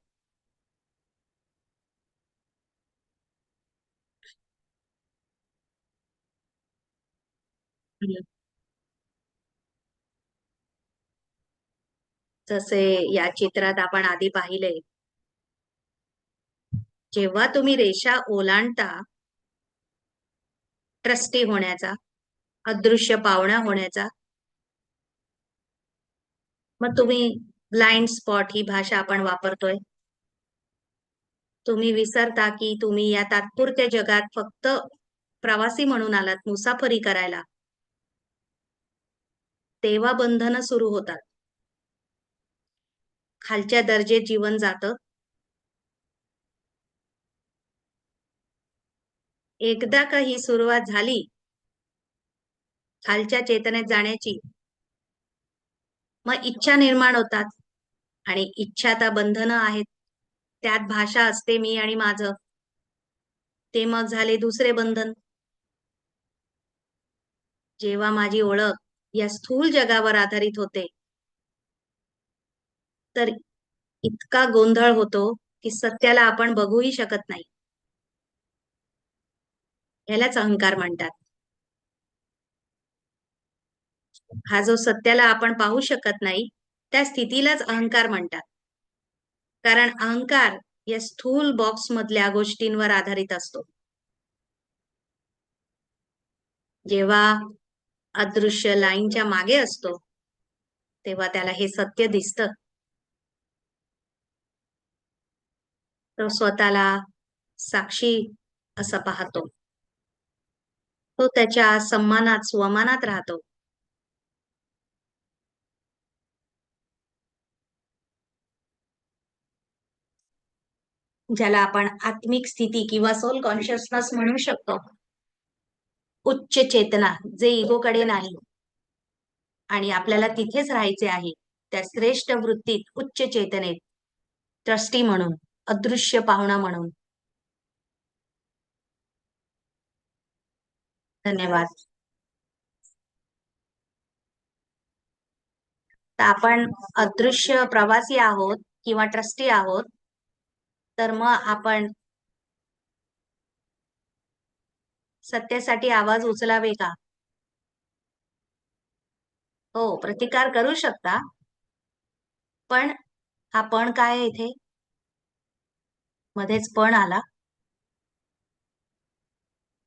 हम्म. जसे या चित्रात आपण आधी पाहिलंय, जेव्हा तुम्ही रेषा ओलांडता ट्रस्टी होण्याचा, अदृश्य पावणा होण्याचा, मग तुम्ही ब्लाइंड स्पॉट ही भाषा आपण वापरतोय. तुम्ही विसरता की तुम्ही या तात्पुरत्या जगात फक्त प्रवासी म्हणून आलात, मुसाफरी करायला. तेव्हा बंधनं सुरू होतात. खालच्या दर्जेत जीवन जातं. एकदा का ही सुरुवात झाली खालच्या चेतनेत जाण्याची, मग इच्छा निर्माण होतात. आणि इच्छा तर बंधनं आहेत. त्यात भाषा असते मी आणि माझं. ते मग झाले दुसरे बंधन. जेव्हा माझी ओळख या स्थूल जगावर आधारित होते, तर इतका गोंधळ होतो की सत्याला आपण बघूही शकत नाही. यालाच अहंकार म्हणतात. हा जो सत्याला आपण पाहू शकत नाही, त्या स्थितीलाच अहंकार म्हणतात. कारण अहंकार या स्थूल बॉक्स मधल्या गोष्टींवर आधारित असतो. जेव्हा अदृश्य लाईनच्या मागे असतो, तेव्हा त्याला हे सत्य दिसतं. तो स्वतःला साक्षी असं पाहतो. तो त्याच्या सम्मानात, स्वमानात राहतो. ज्याला आपण आत्मिक स्थिती किंवा सोल कॉन्शियसनेस म्हणू शकतो. उच्च चेतना, जे इगोकडे नाही आणि आपल्याला तिथेच राहायचे आहे. त्या श्रेष्ठ वृत्तीत उच्च चेतनेत ट्रस्टी म्हणून, अदृश्य पाहुणा म्हणून. धन्यवाद. तर आपण अदृश्य प्रवासी आहोत किंवा ट्रस्टी आहोत, तर मग आपण सत्तेसाठी आवाज उचलावे का? हो, प्रतिकार करू शकता. पण हा पण काय आहे इथे? मध्येच पण आला.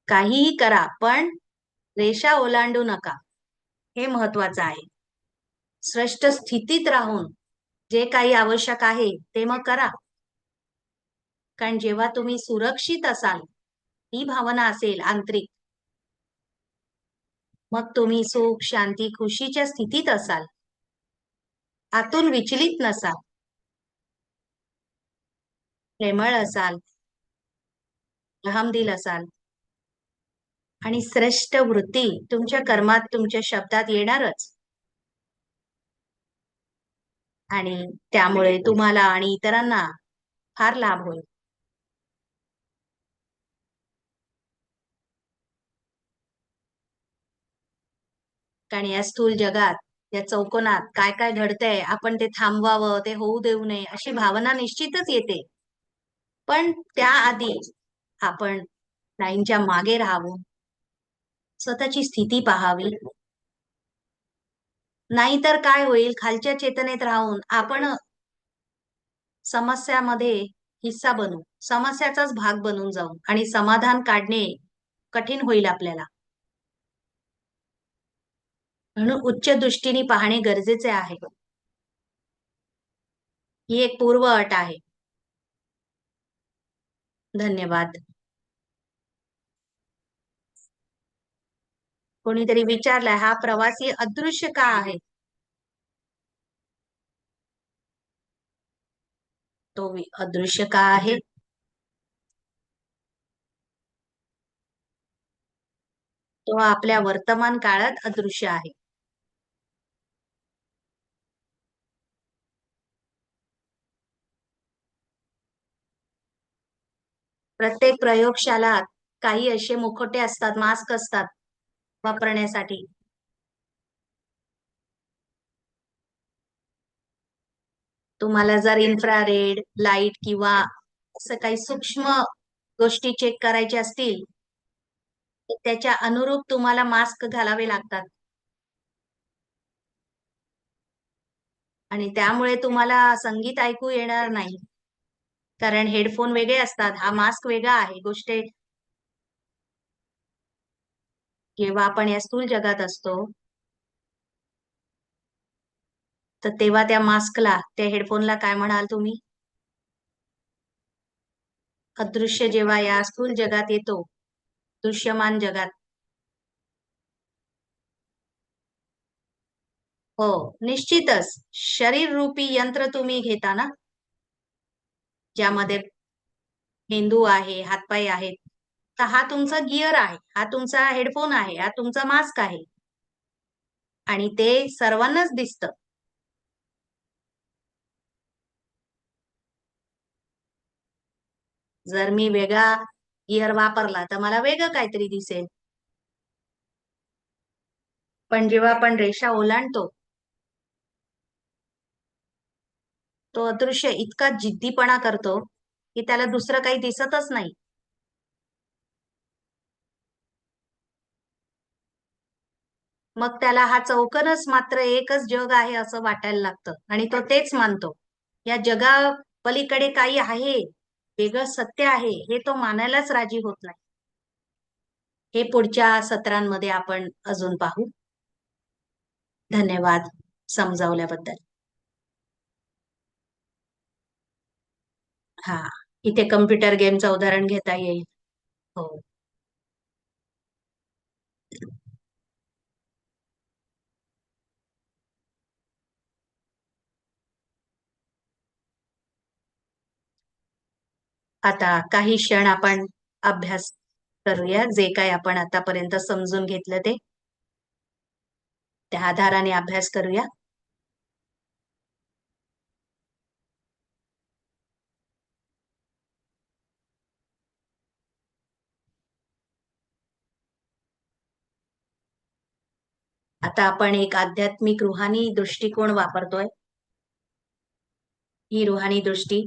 काहीही करा, पण रेषा ओलांडू नका. हे महत्वाचं आहे. स्पष्ट स्थितीत राहून जे काही आवश्यक आहे ते मग करा. कारण जेव्हा तुम्ही सुरक्षित असाल, ही भावना असेल आंतरिक, मग तुम्ही सुख, शांती, खुशीच्या स्थितीत असाल. आतून विचलित नसाल, प्रेमळ असाल, रहमदिल असाल, आणि श्रेष्ठ वृत्ती तुमच्या कर्मात, तुमच्या शब्दात येणारच. आणि त्यामुळे तुम्हाला आणि इतरांना फार लाभ होईल. कारण या स्थूल जगात, या चौकोनात काय काय घडतंय, आपण ते थांबवावं, ते होऊ देऊ नये, अशी भावना निश्चितच येते. पण त्याआधी आपण लाईनच्या मागे राहावं, स्वतःची स्थिती पाहावी. नाहीतर काय होईल, खालच्या चेतनेत राहून आपण समस्यामध्ये हिस्सा बनू, समस्याचाच भाग बनून जाऊ आणि समाधान काढणे कठीण होईल आपल्याला. म्हणून उच्च दृष्टीने पाहणे गरजेचे आहे. ही एक पूर्व अट आहे. धन्यवाद. कोणीतरी विचारलाय, हा प्रवासी अदृश्य का आहे? तो अदृश्य का आहे? तो आपल्या वर्तमान काळात अदृश्य आहे. प्रत्येक प्रयोगशाळात काही असे मुखोटे असतात, मास्क असतात वापरण्यासाठी. तुम्हाला जर इन्फ्रारेड लाईट किंवा असं काही सूक्ष्म गोष्टी चेक करायच्या असतील, तर त्याच्या अनुरूप तुम्हाला मास्क घालावे लागतात. आणि त्यामुळे तुम्हाला संगीत ऐकू येणार नाही. कारण हेडफोन वेगळे असतात, हा मास्क वेगळा आहे. गोष्ट जेव्हा आपण या स्थूल जगात असतो, तर तेव्हा त्या मास्कला, त्या हेडफोनला काय म्हणाल तुम्ही? अदृश्य जेव्हा या स्थूल जगात येतो, दृश्यमान जगात, हो, निश्चितच शरीर रूपी यंत्र तुम्ही घेता ना, ज्यामध्ये मेंदू आहे, हातपाय आहेत. तर हा तुमचा गिअर आहे, हा तुमचा हेडफोन आहे, हा तुमचा मास्क आहे. आणि ते सर्वांनाच दिसतं. जर मी वेगळा गिअर वापरला, तर मला वेगळं काहीतरी दिसेल. पण जेव्हा आपण रेषा ओलांडतो, तो अदृश्य इतका जिद्दीपणा करतो की त्याला दुसरं काही दिसतच नाही. मग त्याला हा चौकनच मात्र एकच जग आहे असं वाटायला लागतं आणि तो तेच मानतो. या जगा पलीकडे काही आहे, वेगळं सत्य आहे, हे तो मानायलाच राजी होत नाही. हे पुढच्या सत्रांमध्ये आपण अजून पाहू. धन्यवाद समजावल्याबद्दल. हा, इथे कम्प्युटर गेमचं उदाहरण घेता येईल. हो. आता काही क्षण आपण अभ्यास करूया, जे काही आपण आतापर्यंत समजून घेतलं ते त्या आधाराने अभ्यास करूया. आता आपण एक आध्यात्मिक रुहानी दृष्टिकोन वापरतोय. ही रुहानी दृष्टी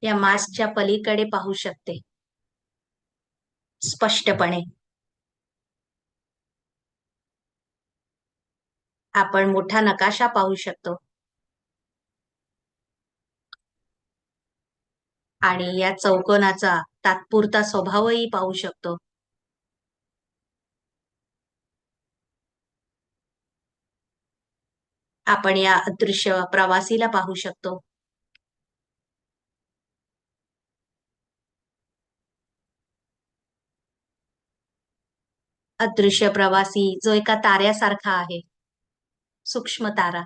या मास्कच्या पलीकडे पाहू शकते स्पष्टपणे. आपण मोठा नकाशा पाहू शकतो आणि या चौकोनाचा तात्पुरता स्वभावही पाहू शकतो. आपण या अदृश्य प्रवासीला पाहू शकतो. अदृश्य प्रवासी जो एका ताऱ्यासारखा आहे, सूक्ष्म तारा,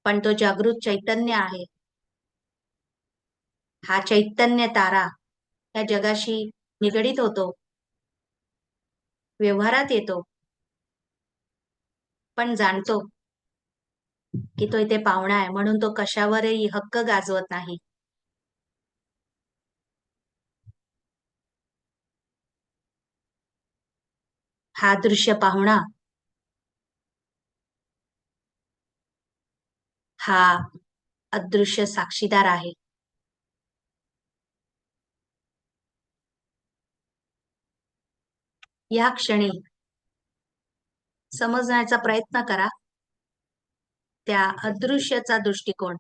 पण तो जागृत चैतन्य आहे. हा चैतन्य तारा या जगाशी निगडीत होतो, व्यवहारात येतो, पण जाणतो की तो इथे पाहुणा आहे, म्हणून तो कशावरही हक्क गाजवत नाही. हा दृश्य पाहुणा हा अदृश्य साक्षीदार आहे. या क्षणी समजण्याचा प्रयत्न करा त्या अदृश्यचा दृष्टिकोन.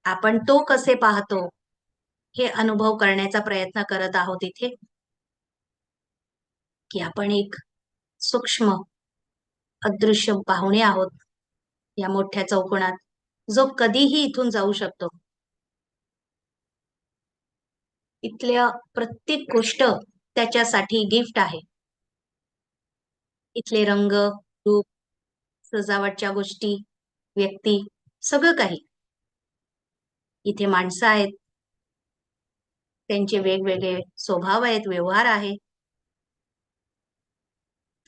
आपण तो कसे पाहतो हे अनुभव करण्याचा प्रयत्न करत आहोत इथे, की आपण एक सूक्ष्म अदृश्य पाहुणे आहोत या मोठ्या चौकोनात, जो कधीही इथून जाऊ शकतो. इथल्या प्रत्येक गोष्ट त्याच्यासाठी गिफ्ट आहे. इथले रंग, रूप, सजावटच्या गोष्टी, व्यक्ती, सगळं काही. इथे माणसं आहेत, त्यांचे वेगवेगळे स्वभाव आहेत, व्यवहार आहे.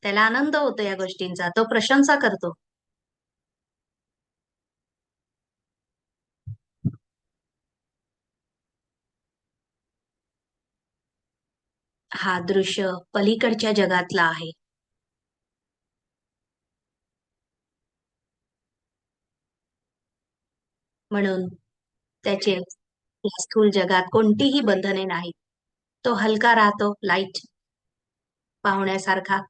त्याला आनंद होतो या गोष्टींचा, तो प्रशंसा करतो. हा दृश्य पलीकडच्या जगातला आहे. म्हणून त्याचे या स्थूल जगात कोणतीही बंधने नाहीत. तो हलका राहतो, लाईट पाहुण्यासारखा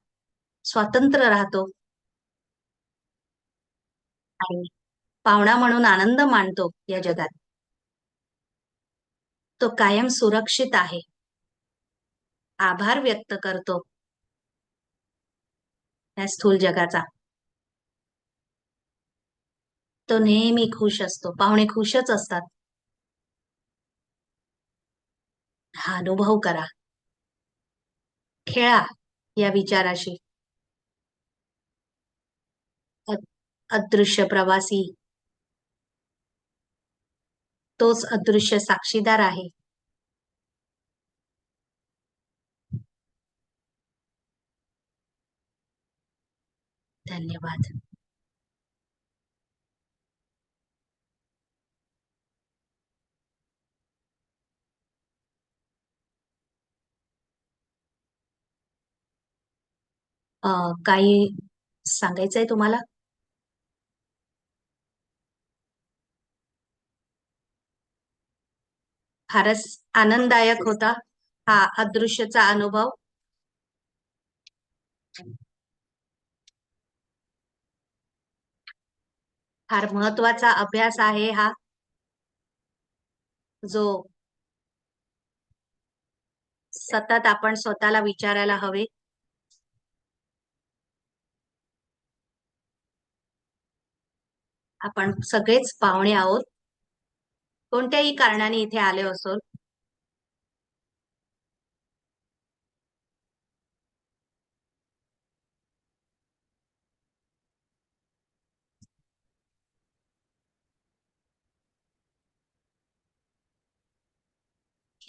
स्वातंत्र्य राहतो आणि पाहुणा म्हणून आनंद मानतो या जगात. तो कायम सुरक्षित आहे. आभार व्यक्त करतो या स्थूल जगाचा. तो नेहमी खुश असतो. पाहुणे खुशच असतात. हा अनुभव करा. खेळा या विचाराशी. अ- अदृश्य प्रवासी तोच अदृश्य साक्षीदार आहे. धन्यवाद. काही सांगायचंय तुम्हाला? फारच आनंददायक होता हा अदृश्यचा अनुभव. फार महत्वाचा अभ्यास आहे हा, जो सतत आपण स्वतःला विचारायला हवे. आपण सगळेच पाहुणे आहोत, कोणत्याही कारणाने इथे आले असो.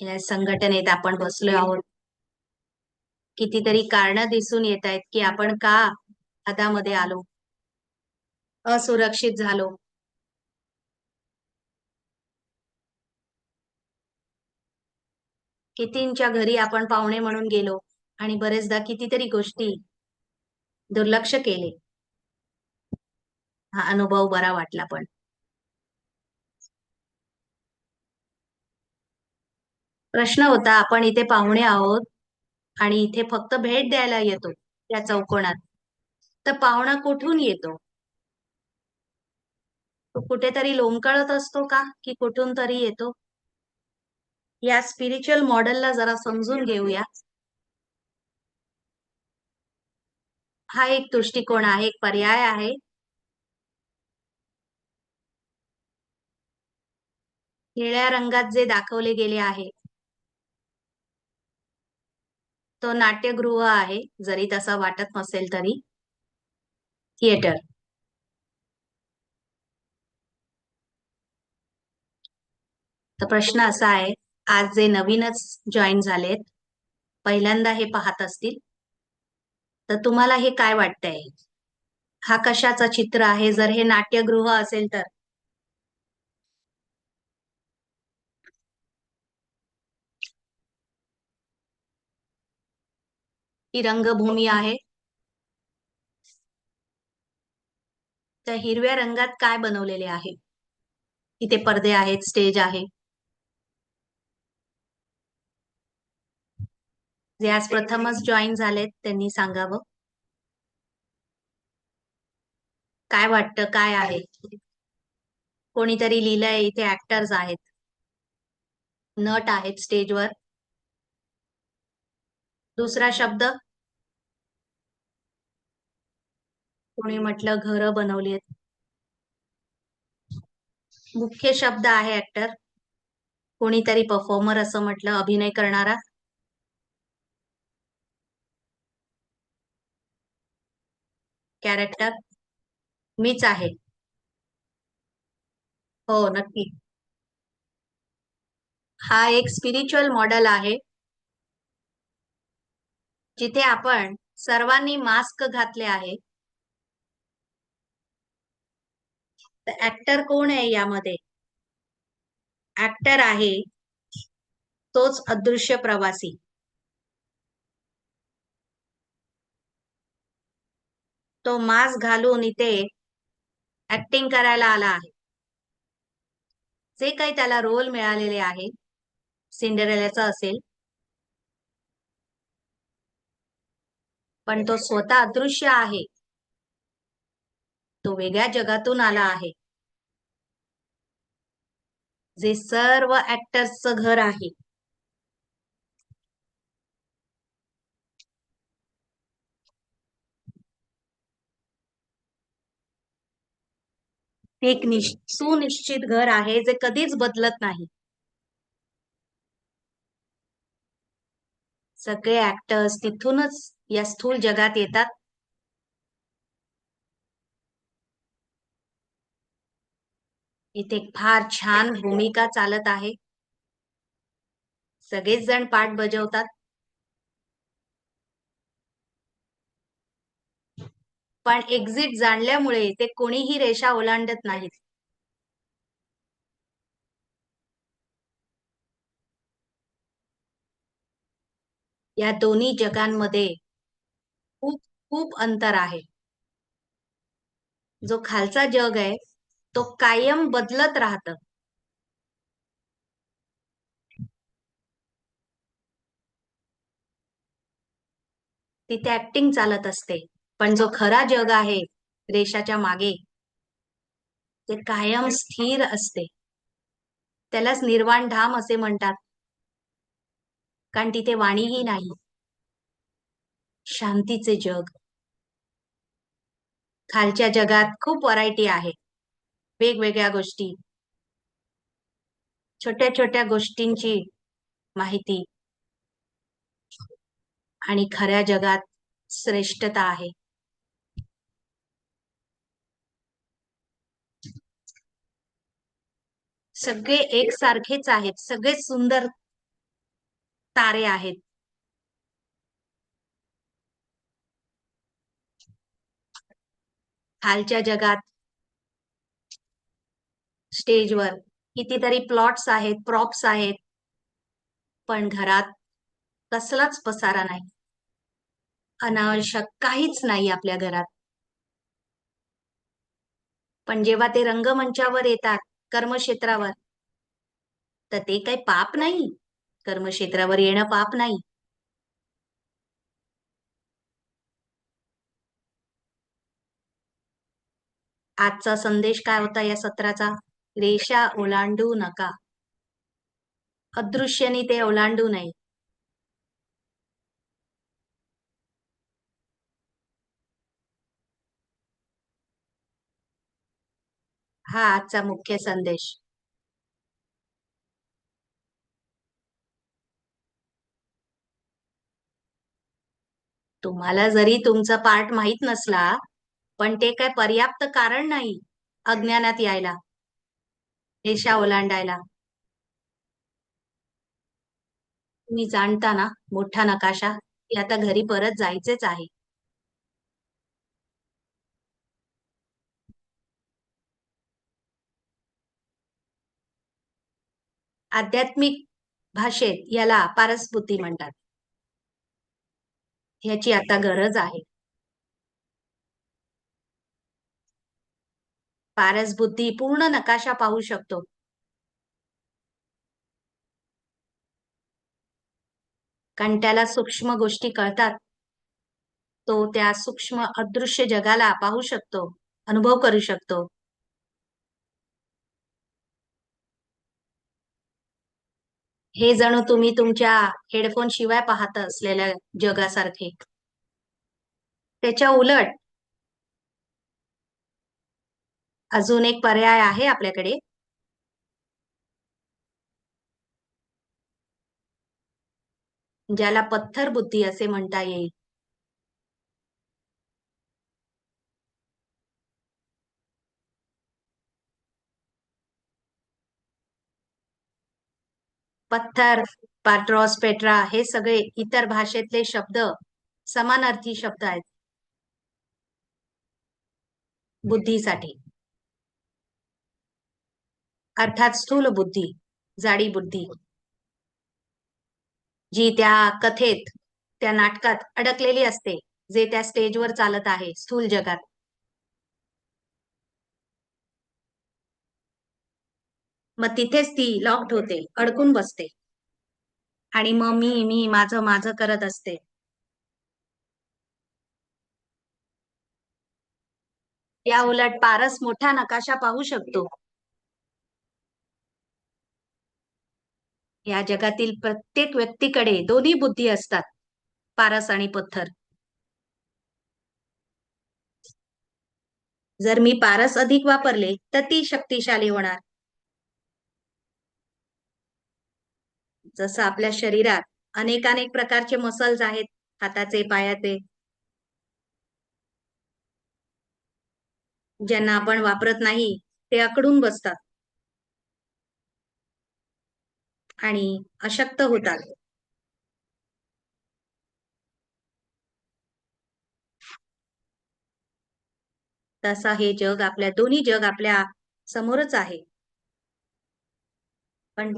या संघटनेत आपण बसलो आहोत. कितीतरी कारणं दिसून येत आहेत की आपण का अदामध्ये आलो, असुरक्षित झालो. कितींच्या घरी आपण पाहुणे म्हणून गेलो आणि बरेचदा कितीतरी गोष्टी दुर्लक्ष केले. हा अनुभव बरा वाटला. पण प्रश्न होता, आपण इथे पाहुणे आहोत आणि इथे फक्त भेट द्यायला येतो या चौकोनात. तर पाहुणा कुठून येतो? तो कुठेतरी लोंबकळत असतो का, की कुठून तरी येतो? या स्पिरिच्युअल मॉडेलला जरा समजून घेऊया. हा एक दृष्टिकोन आहे, एक पर्याय आहे. निळ्या रंगात जे दाखवले गेले आहे तो नाट्यगृह आहे, जरी तसा वाटत नसेल तरी. थिएटर. तर प्रश्न असा आहे, आज जे नवीनच जॉईन झालेत, पहिल्यांदा हे पाहत असतील, तर तुम्हाला हे काय वाटतंय? हा कशाचं चित्र आहे? जर हे नाट्यगृह असेल तर? ही रंगभूमी आहे. त्या हिरव्या रंगात काय बनवलेले आहे? इथे पडदे आहेत, स्टेज आहे. जे आज प्रथमच जॉईन झालेत त्यांनी सांगावं. काय वाटतं, काय आहे? कोणीतरी लिहिलंय, इथे ऍक्टर्स आहेत, नट आहेत स्टेजवर. दुसरा शब्द कोणी म्हटलं घरं बनवलीत. मुख्य शब्द आहे ऍक्टर. कोणीतरी परफॉर्मर असं म्हटलं, अभिनय करणारा. कॅरेक्टर मीच आहे. हो, नक्की. हा एक स्पिरिच्युअल मॉडेल आहे, जिथे आपण सर्वांनी मास्क घातले आहे. तर ऍक्टर कोण आहे यामध्ये? ऍक्टर आहे तोच अदृश्य प्रवासी. तो मास्क घालून इथे ऍक्टिंग करायला आला आहे. जे काही त्याला रोल मिळालेले आहे, सिंडरेलाचा असेल, पण तो स्वतः अदृश्य आहे. तो वेगळ्या जगातून आला आहे, जे सर्व ऍक्टर्सचं घर आहे. ते एक सुनिश्चित घर आहे, जे कधीच बदलत नाही. सगळे ऍक्टर्स तिथूनच या स्थूल जगात येतात. इथे फार छान भूमिका चालत आहे. सगळेच जण पाठ बजवतात. पण एक्झिट जाणल्यामुळे ते कोणीही रेषा ओलांडत नाहीत. या दोन्ही जगांमध्ये खूप खूप अंतर आहे. जो खालचा जग आहे तो कायम बदलत राहत. तिथे ऍक्टिंग चालत असते. पण जो खरा जग आहे रेषाच्या मागे, ते कायम स्थिर असते. त्यालाच निर्वाण धाम असे म्हणतात, कारण तिथे वाणीही नाही. शांतीचे जग. खालच्या जगात खूप व्हरायटी आहे, वेगवेगळ्या गोष्टी, छोट्या छोट्या गोष्टींची माहिती. आणि खऱ्या जगात श्रेष्ठता आहे. सगळे एकसारखेच आहेत, सगळे सुंदर तारे आहेत. खालच्या जगात स्टेजवर कितीतरी प्लॉट्स आहेत, प्रॉप्स आहेत. पण घरात कसलाच पसारा नाही. अनावश्यक काहीच नाही आपल्या घरात. पण जेव्हा ते रंगमंचावर येतात, कर्मक्षेत्रावर, तर ते काही पाप नाही. कर्मक्षेत्रावर येणं पाप नाही. आजचा संदेश काय होता या सत्राचा? रेषा ओलांडू नका. अदृश्यनी ते ओलांडू नये. हा आजचा मुख्य संदेश. तुम्हाला जरी तुमचा पार्ट माहित नसला, पण ते काय पर्याप्त कारण नाही अज्ञानात यायला, रेषा ओलांडायला. तुम्ही जाणता ना मोठा नकाशा, की आता घरी परत जायचेच आहे. आध्यात्मिक भाषेत याला पारसबुद्धी म्हणतात. ह्याची आता गरज आहे. पारसबुद्धी पूर्ण नकाशा पाहू शकतो. कारण त्याला सूक्ष्म गोष्टी कळतात. तो त्या सूक्ष्म अदृश्य जगाला पाहू शकतो, अनुभव करू शकतो. हे जणू तुम्ही तुमच्या हेडफोन शिवाय पाहत असलेल्या जगासारखे. त्याच्या उलट अजून एक पर्याय आहे आपल्याकडे. ज्याला पत्थर बुद्धी असे म्हणता येईल. पत्थर, पाट्रॉस, पेट्रा हे सगळे इतर भाषेतले शब्द समानार्थी शब्द आहेत बुद्धीसाठी. अर्थात स्थूल बुद्धी, जाडी बुद्धी, जी त्या कथेत, त्या नाटकात अडकलेली असते, जे त्या स्टेजवर चालत आहे स्थूल जगात. मग तिथेच ती लॉक्ड होते, अडकून बसते. आणि मग मी माझं माझं करत असते. या उलट पारस मोठा नकाशा पाहू शकतो. या जगातील प्रत्येक व्यक्तीकडे दोन्ही बुद्धी असतात, पारस आणि पत्थर. जर मी पारस अधिक वापरले तर ती शक्तिशाली होणार. जसं आपल्या शरीरात अनेकानेक प्रकारचे मसल्स आहेत, हाताचे, पायाचे, ज्यांना आपण वापरत नाही ते अकडून बसतात आणि अशक्त होतात. तसा हे जग आपल्या दोन्ही जग आपल्या समोरच आहे. पण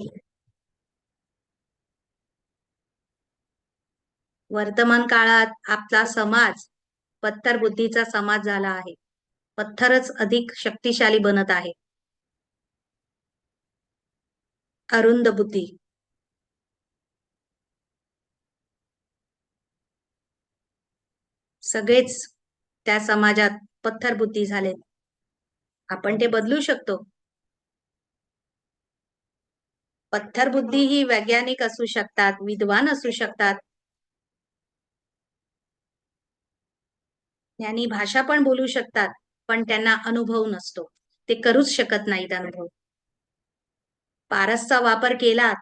वर्तमान काळात आपला समाज पत्थर बुद्धीचा समाज झाला आहे. पत्थरच अधिक शक्तिशाली बनत आहे. अरुंद बुद्धी. सगळेच त्या समाजात पत्थर बुद्धी झालेत. आपण ते बदलू शकतो. पत्थर बुद्धी ही वैज्ञानिक असू शकतात, विद्वान असू शकतात, ज्ञानी भाषा पण बोलू शकतात, पण त्यांना अनुभव नसतो. ते करूच शकत नाहीत अनुभव. पारसचा वापर केला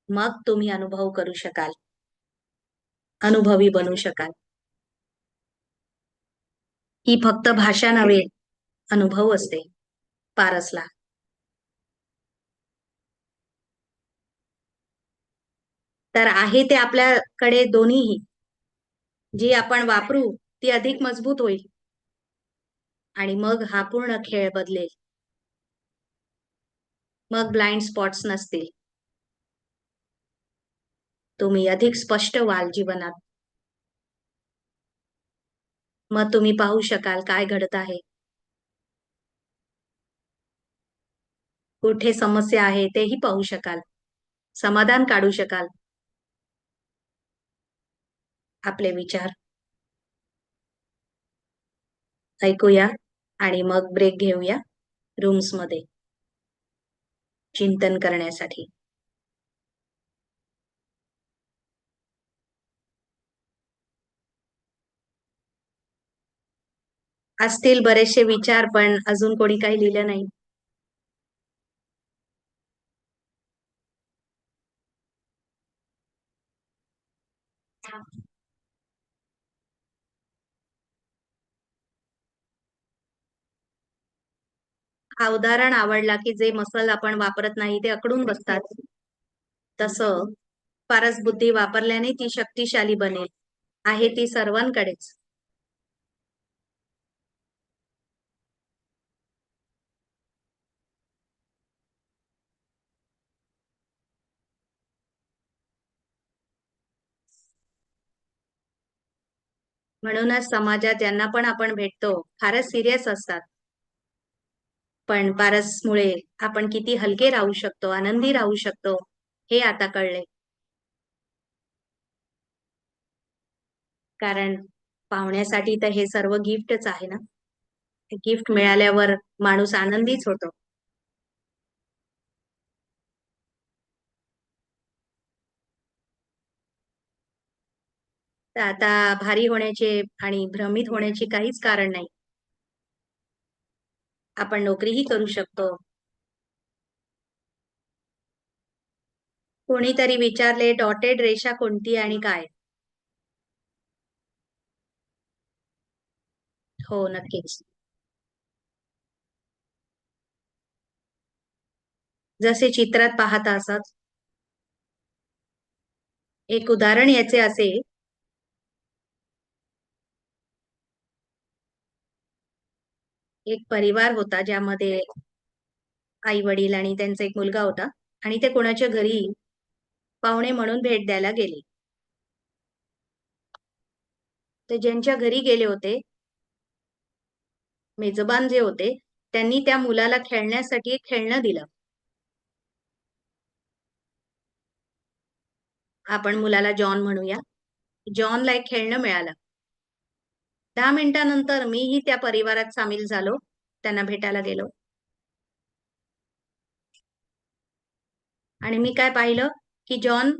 मग तुम्ही अनुभव करू शकाल, अनुभवी बनू शकाल. ही फक्त भाषा नव्हे, अनुभव असते पारसला. तर आहे ते आपल्याकडे दोन्हीही. जी आपण वापरू ती अधिक मजबूत होईल आणि मग हा पूर्ण खेळ बदलेल. मग ब्लाइंड स्पॉट्स नसतील. तुम्ही अधिक स्पष्ट व्हाल जीवनात. मग तुम्ही पाहू शकाल काय घडत आहे, कुठे समस्या आहे तेही पाहू शकाल, समाधान काढू शकाल. आपले विचार ऐकूया आणि मग ब्रेक घेऊया रूम्समध्ये चिंतन करण्यासाठी. असतील बरेचसे विचार, पण अजून कोणी काही लिहिलं नाही. हा उदाहरण आवडला की जे मसल आपण वापरत नाही ते अकडून बसतात. तसं फारच बुद्धी वापरल्याने ती शक्तिशाली बनेल. आहे ती सर्वांकडेच. म्हणूनच समाजात ज्यांना पण आपण भेटतो फारच सिरियस असतात. पण पारसमुळे आपण किती हलके राहू शकतो, आनंदी राहू शकतो, हे आता कळले. कारण पाहुण्यासाठी तर हे सर्व गिफ्टच आहे ना. गिफ्ट मिळाल्यावर माणूस आनंदीच होतो. तर आता भारी होण्याचे आणि भ्रमित होण्याचे काहीच कारण नाही. आपण नोकरीही करू शकतो. कोणीतरी विचारले डॉटेड रेषा कोणती आणि काय? हो, नक्कीच. जसे चित्रात पाहता असत. एक उदाहरण याचे असे, एक परिवार होता ज्यामध्ये आई वडील आणि त्यांचा एक मुलगा होता. आणि ते कोणाच्या घरी पाहुणे म्हणून भेट द्यायला गेले. ते ज्यांच्या घरी गेले होते, मेजबान जे होते, त्यांनी त्या मुलाला खेळण्यासाठी एक खेळणं दिलं. आपण मुलाला जॉन म्हणूया. जॉनला एक खेळणं मिळालं. 10 मिनिटानंतर मीही त्या परिवारात सामील झालो. त्यांना भेटायला गेलो. आणि मी काय पाहिलं की जॉन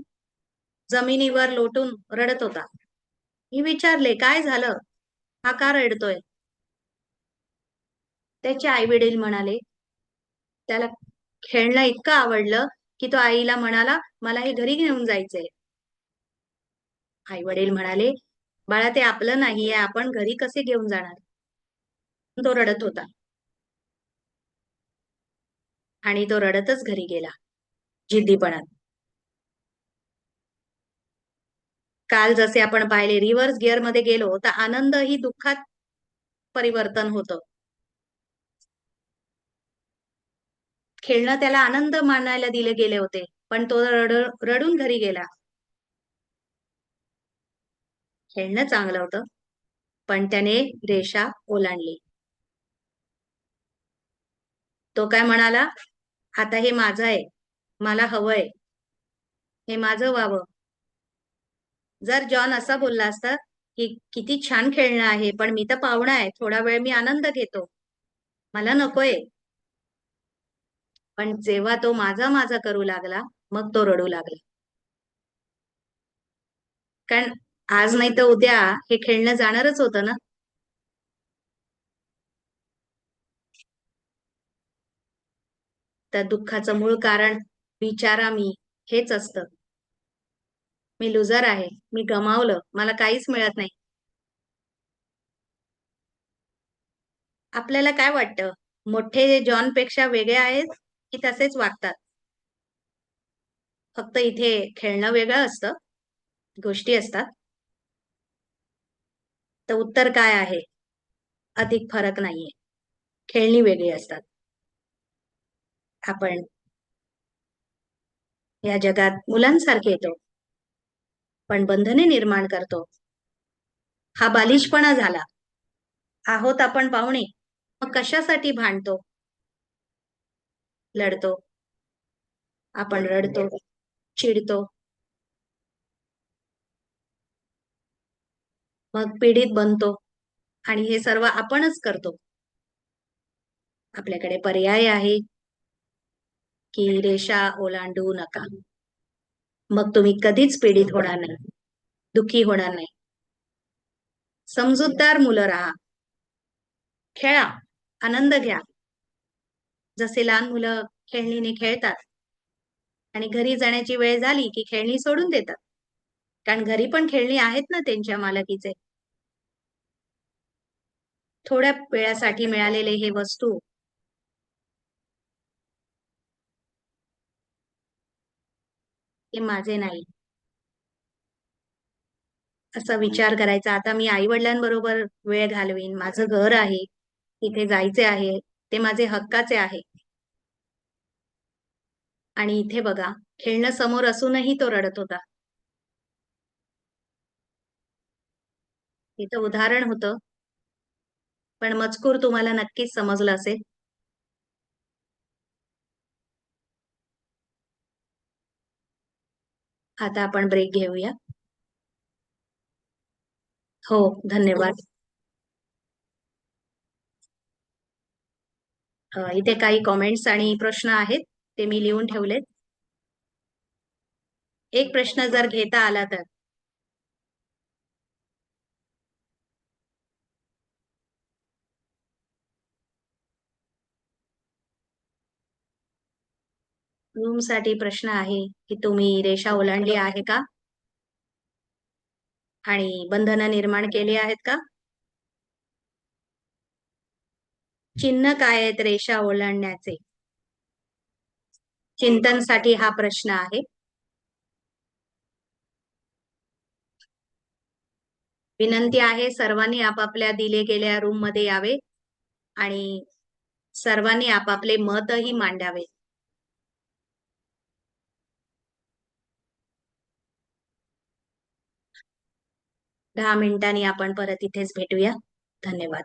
जमिनीवर लोटून रडत होता. मी विचारले, काय झालं? हा का रडतोय? त्याचे आई वडील म्हणाले, त्याला खेळणं इतकं आवडलं की तो आईला म्हणाला, मला हे घरी घेऊन जायचंय. आई वडील म्हणाले, बाळा ते आपलं नाहीये, आपण घरी कसे घेऊन जाणार? तो रडत होता आणि तो रडतच घरी गेला, जिद्दीपणात. काल जसे आपण पाहिले रिव्हर्स गिअर मध्ये गेलो तर आनंद ही दुःखात परिवर्तन होतं. खेळणं त्याला आनंद मानायला दिले गेले होते, पण तो रडून घरी गेला. खेळणं चांगलं होतं, पण त्याने रेषा ओलांडली. तो काय म्हणाला, आता हे माझं आहे, मला हवंय, हे माझं व्हावं. जर जॉन असा बोलला असता की किती छान खेळणं आहे, पण मी तर पाहुणा आहे, थोडा वेळ मी आनंद घेतो, मला नकोय. पण जेव्हा तो माझा माझा करू लागला, मग तो रडू लागला. कारण आज नाही तर उद्या हे खेळणं जाणारच होतं ना. त्या दुःखाचं मूळ कारण बिचारा मी हेच असतं. मी लुजर आहे, मी गमावलं, मला काहीच मिळत नाही. आपल्याला काय वाटतं, मोठे जॉन पेक्षा वेगळे आहेत की तसेच वागतात? फक्त इथे खेळणं वेगळं असतं, गोष्टी असतात. तर उत्तर काय आहे? अधिक फरक नाहीये. खेळणी वेगळी असतात. आपण या जगात मुलांसारखे येतो. पण बंधने निर्माण करतो. हा बालिशपणा झाला. आहोत आपण पाहुणे, मग कशासाठी भांडतो, लढतो, आपण रडतो, चिडतो, मग पीडित बनतो आणि हे सर्व आपणच करतो. आपल्याकडे पर्याय आहे की रेषा ओलांडू नका. मग तुम्ही कधीच पीडित होणार नाही, दुःखी होणार नाही. समजूतदार मुलं राहा, खेळा, आनंद घ्या. जसे लहान मुलं खेळणीने खेळतात आणि घरी जाण्याची वेळ झाली की खेळणी सोडून देतात, कारण घरी पण खेळणी आहेत ना त्यांच्या मालकीचे. थोड्या वेळासाठी मिळालेले हे वस्तू हे माझे नाही, असा विचार करायचा. आता मी आई वडिलांबरोबर वेळ घालवीन, माझं घर आहे, इथे जायचे आहे, ते माझे हक्काचे आहे. आणि इथे बघा, खेळणं समोर असूनही तो रडत होता. इथं उदाहरण होतं, पण मजकूर तुम्हाला नक्कीच समजलं असेल. आता आपण ब्रेक घेऊया. हो, धन्यवाद. इथे काही कॉमेंट्स आणि प्रश्न आहेत, ते मी लिहून ठेवलेत. एक प्रश्न जर घेता आला तर, रूम साठी प्रश्न आहे की तुम्ही रेषा ओलांडली आहे का आणि बंधनं निर्माण केली आहेत का? चिन्ह काय आहेत रेषा ओलांडण्याचे? चिंतनसाठी हा प्रश्न आहे. विनंती आहे सर्वांनी आपापल्या दिले गेलेल्या रूम मध्ये यावे आणि सर्वांनी आपापले मतही मांडावे. 10 मिनिटांनी आपण परत इथेच भेटूया. धन्यवाद.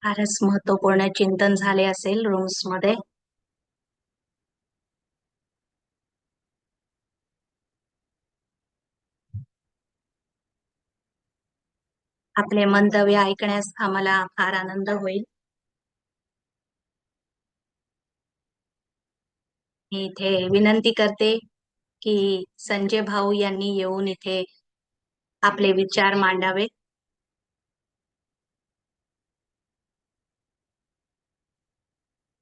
फारच महत्वपूर्ण चिंतन झाले असेल रूम्स मध्ये. आपले मंतव्य ऐकण्यास आम्हाला फार आनंद होईल. मी इथे विनंती करते की संजय भाऊ यांनी येऊन इथे आपले विचार मांडावे.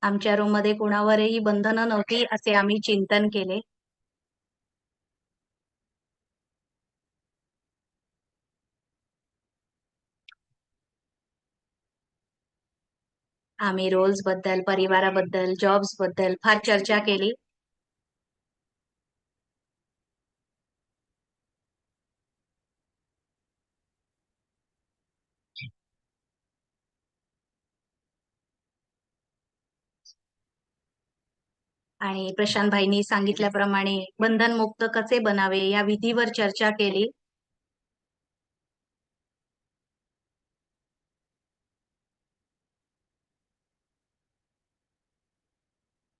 आमच्या रूम मध्ये कुणावरही बंधनं नव्हती असे आम्ही चिंतन केले. आम्ही रोल्स बद्दल, परिवाराबद्दल, जॉब्स बद्दल फार चर्चा केली. आणि प्रशांत भाईंनी सांगितल्याप्रमाणे बंधनमुक्त कसे बनावे या विधीवर चर्चा केली.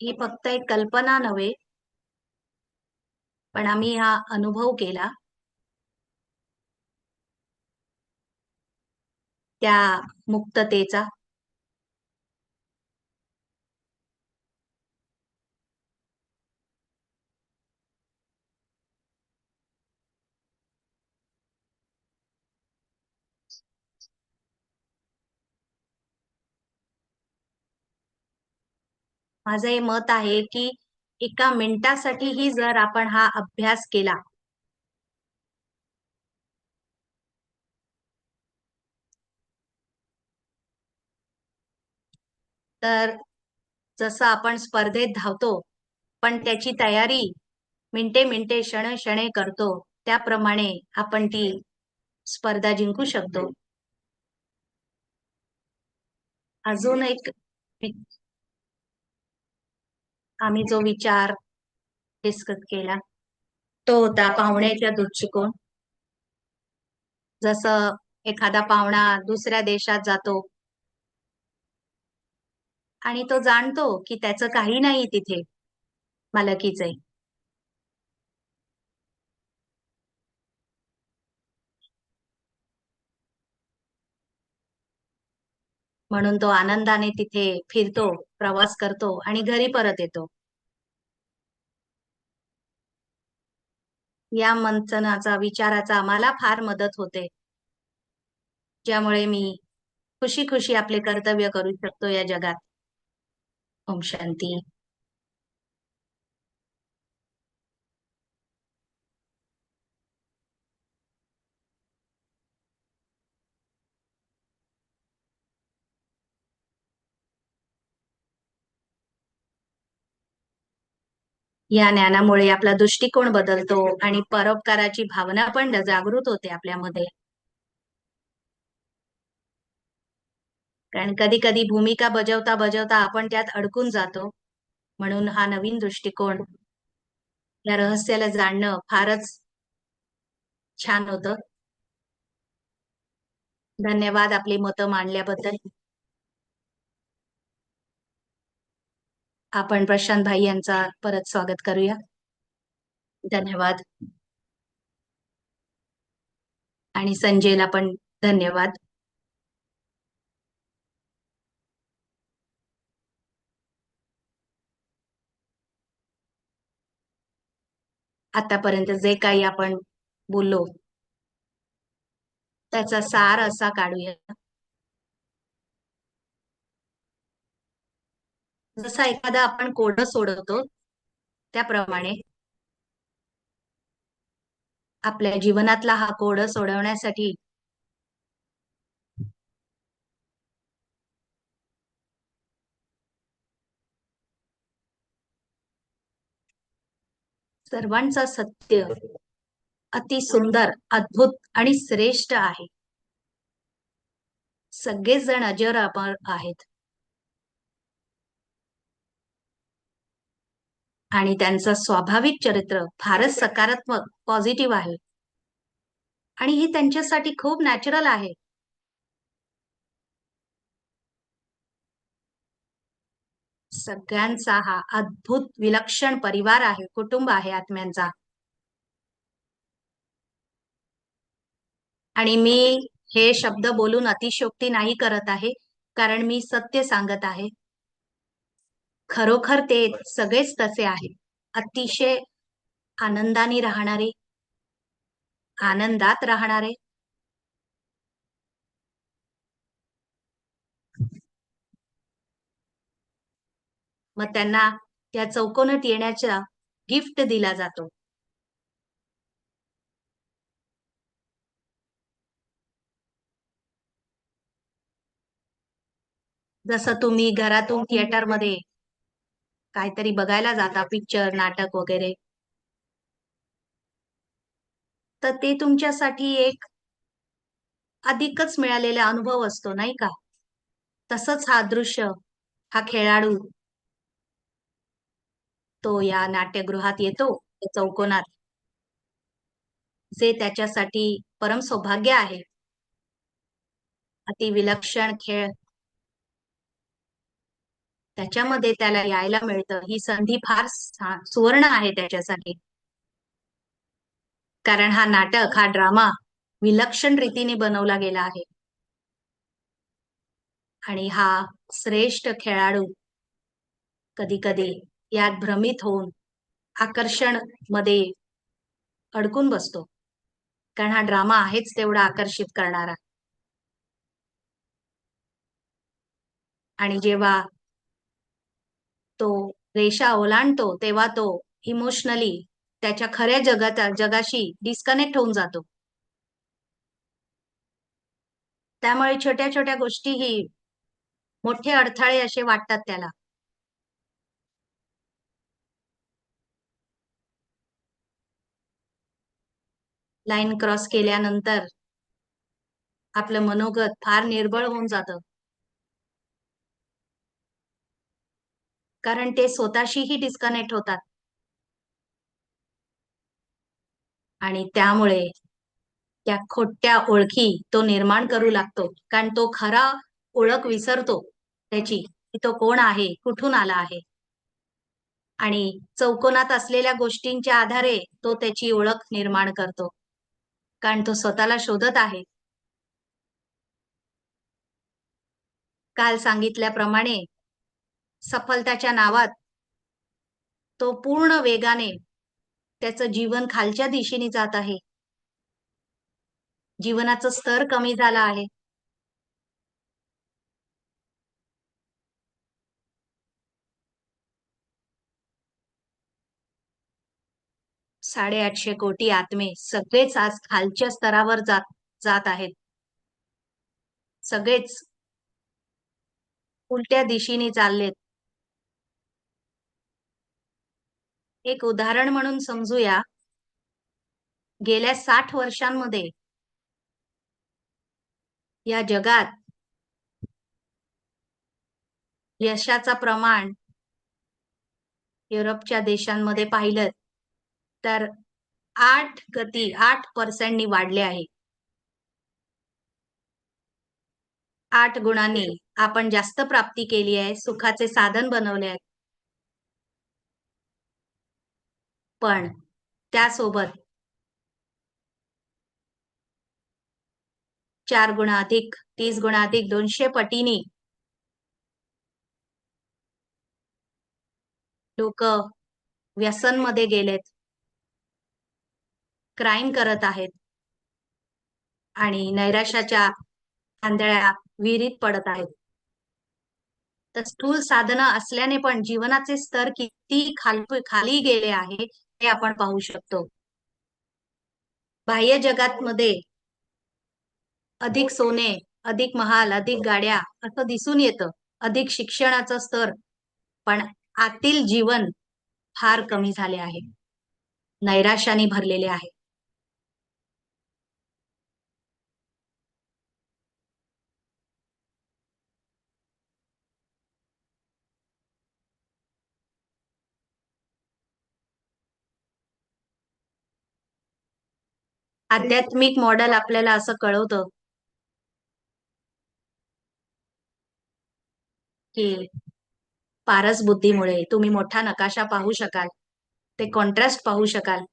ही फक्त एक कल्पना नव्हे, पण आम्ही हा अनुभव केला. त्या मुक्ततेचा. माझं हे मत आहे की एका मिनिटासाठीही जर आपण हा अभ्यास केला तर जसं आपण स्पर्धेत धावतो पण त्याची तयारी मिनिटे मिनिटे क्षण क्षणे करतो, त्याप्रमाणे आपण ती स्पर्धा जिंकू शकतो. अजून एक वि- आम्ही जो विचार डिस्कस केला तो होता पाहुण्याच्या दृष्टिकोन. जसं एखादा पाहुणा दुसऱ्या देशात जातो आणि तो जाणतो की त्याचं काही नाही तिथे मालकीचे, म्हणून तो आनंदाने तिथे फिरतो, प्रवास करतो आणि घरी परत येतो. या मंथनाचा विचाराचा आम्हाला फार मदत होते, ज्यामुळे मी खुशी खुशी आपले कर्तव्य करू शकतो या जगात. ओम शांती. या ज्ञानामुळे आपला दृष्टिकोन बदलतो आणि परोपकाराची भावना पण जागृत होते आपल्यामध्ये. कारण कधी कधी भूमिका बजावता बजावता आपण त्यात अडकून जातो. म्हणून हा नवीन दृष्टिकोन, या रहस्याला जाणणं फारच छान होतं. धन्यवाद आपली मतं मांडल्याबद्दल. आपण प्रशांत भाई यांचा परत स्वागत करूया. धन्यवाद. आणि संजयला पण धन्यवाद. आतापर्यंत जे काही आपण बोललो त्याचा सार असा काढूया. जसा एखादा आपण कोड सोडवतो त्याप्रमाणे आपल्या जीवनातला हा कोड सोडवण्यासाठी सर्वांचा सत्य अति सुंदर, अद्भुत आणि श्रेष्ठ आहे. सगळेच जण अजर अमर आहेत आणि त्यांचं स्वाभाविक चरित्र फारच सकारात्मक, पॉझिटिव्ह आहे आणि हे त्यांच्यासाठी खूप नॅचरल आहे. सगळ्यांचा हा अद्भुत विलक्षण परिवार आहे, कुटुंब आहे आत्म्यांचा. आणि मी हे शब्द बोलून अतिशयोक्ती नाही करत आहे, कारण मी सत्य सांगत आहे. खरोखर ते सगळेच तसे आहे, अतिशय आनंदाने राहणारे, आनंदात राहणारे. मग त्यांना त्या चौकोनात येण्याचा गिफ्ट दिला जातो. जसं तुम्ही घरातून थिएटरमध्ये काहीतरी बघायला जाता, पिक्चर, नाटक वगैरे, तर ते तुमच्यासाठी एक अधिकच मिळालेला अनुभव असतो, नाही का? तसंच हा दृश्य, हा खेळाडू तो या नाट्यगृहात येतो, त्या चौकोनात, जे त्याच्यासाठी परम सौभाग्य आहे. अतिविलक्षण खेळ त्याच्यामध्ये त्याला यायला मिळतं. ही संधी फार सुवर्ण आहे त्याच्यासाठी. कारण हा नाटक, हा ड्रामा विलक्षण रीतीने बनवला गेला आहे. आणि हा श्रेष्ठ खेळाडू कधी-कधी यात भ्रमित होऊन आकर्षण मध्ये अडकून बसतो. कारण हा ड्रामा आहेच तेवढा आकर्षित करणारा. आणि जेव्हा तो रेषा ओलांडतो, तेव्हा तो इमोशनली त्याच्या खऱ्या जगाशी डिस्कनेक्ट होऊन जातो. त्यामुळे छोट्या-छोट्या गोष्टीही मोठे अडथळे असे वाटतात त्याला. लाईन क्रॉस केल्यानंतर आपलं मनोगत फार निर्बळ होऊन जातं. कारण ते स्वतःशीही डिस्कनेक्ट होतात. आणि त्यामुळे त्या खोट्या ओळखी तो निर्माण करू लागतो. कारण तो खरा ओळख विसरतो त्याची, की तो कोण आहे, कुठून आला आहे. आणि चौकोनात असलेल्या गोष्टींच्या आधारे तो त्याची ओळख निर्माण करतो. कारण तो स्वतःला शोधत आहे. काल सांगितल्याप्रमाणे सफलताच्या नावात तो पूर्ण वेगाने त्याचं जीवन खालच्या दिशेने जात आहे. जीवनाचं स्तर कमी झाला आहे. 850 कोटी आत्मे सगळेच आज खालच्या स्तरावर जात जात आहेत. सगळेच उलट्या दिशेने चाललेत. एक उदाहरण म्हणून समजूया, गेल्या 60 वर्षांमध्ये या जगात यशाचा प्रमाण युरोपच्या देशांमध्ये पाहिलं तर 8% नी वाढले आहे. 8 गुणांनी आपण जास्त प्राप्ती केली आहे, सुखाचे साधन बनवले आहेत. पण त्यासोबत 4 गुणा अधिक, 30 गुणा अधिक 200 पटीने लोकं व्यसनमध्ये गेलेत, क्राईम करत आहेत आणि नैराश्याच्या आंधळ्या विहिरीत पडत आहेत. तर स्थूल साधनं असल्याने पण जीवनाचे स्तर किती खाली गेले आहे, हे आपण पाहू शकतो. बाह्य जगातमध्ये अधिक सोने, अधिक महाल, अधिक गाड्या असं दिसून येतं. अधिक शिक्षणाचं स्तर, पण आतील जीवन फार कमी झाले आहे. नैराश्याने भरलेले आहे. आध्यात्मिक मॉडेल आपल्याला असं कळवतं, की पारस बुद्धीमुळे तुम्ही मोठा नकाशा पाहू शकाल. ते कॉन्ट्रास्ट पाहू शकाल.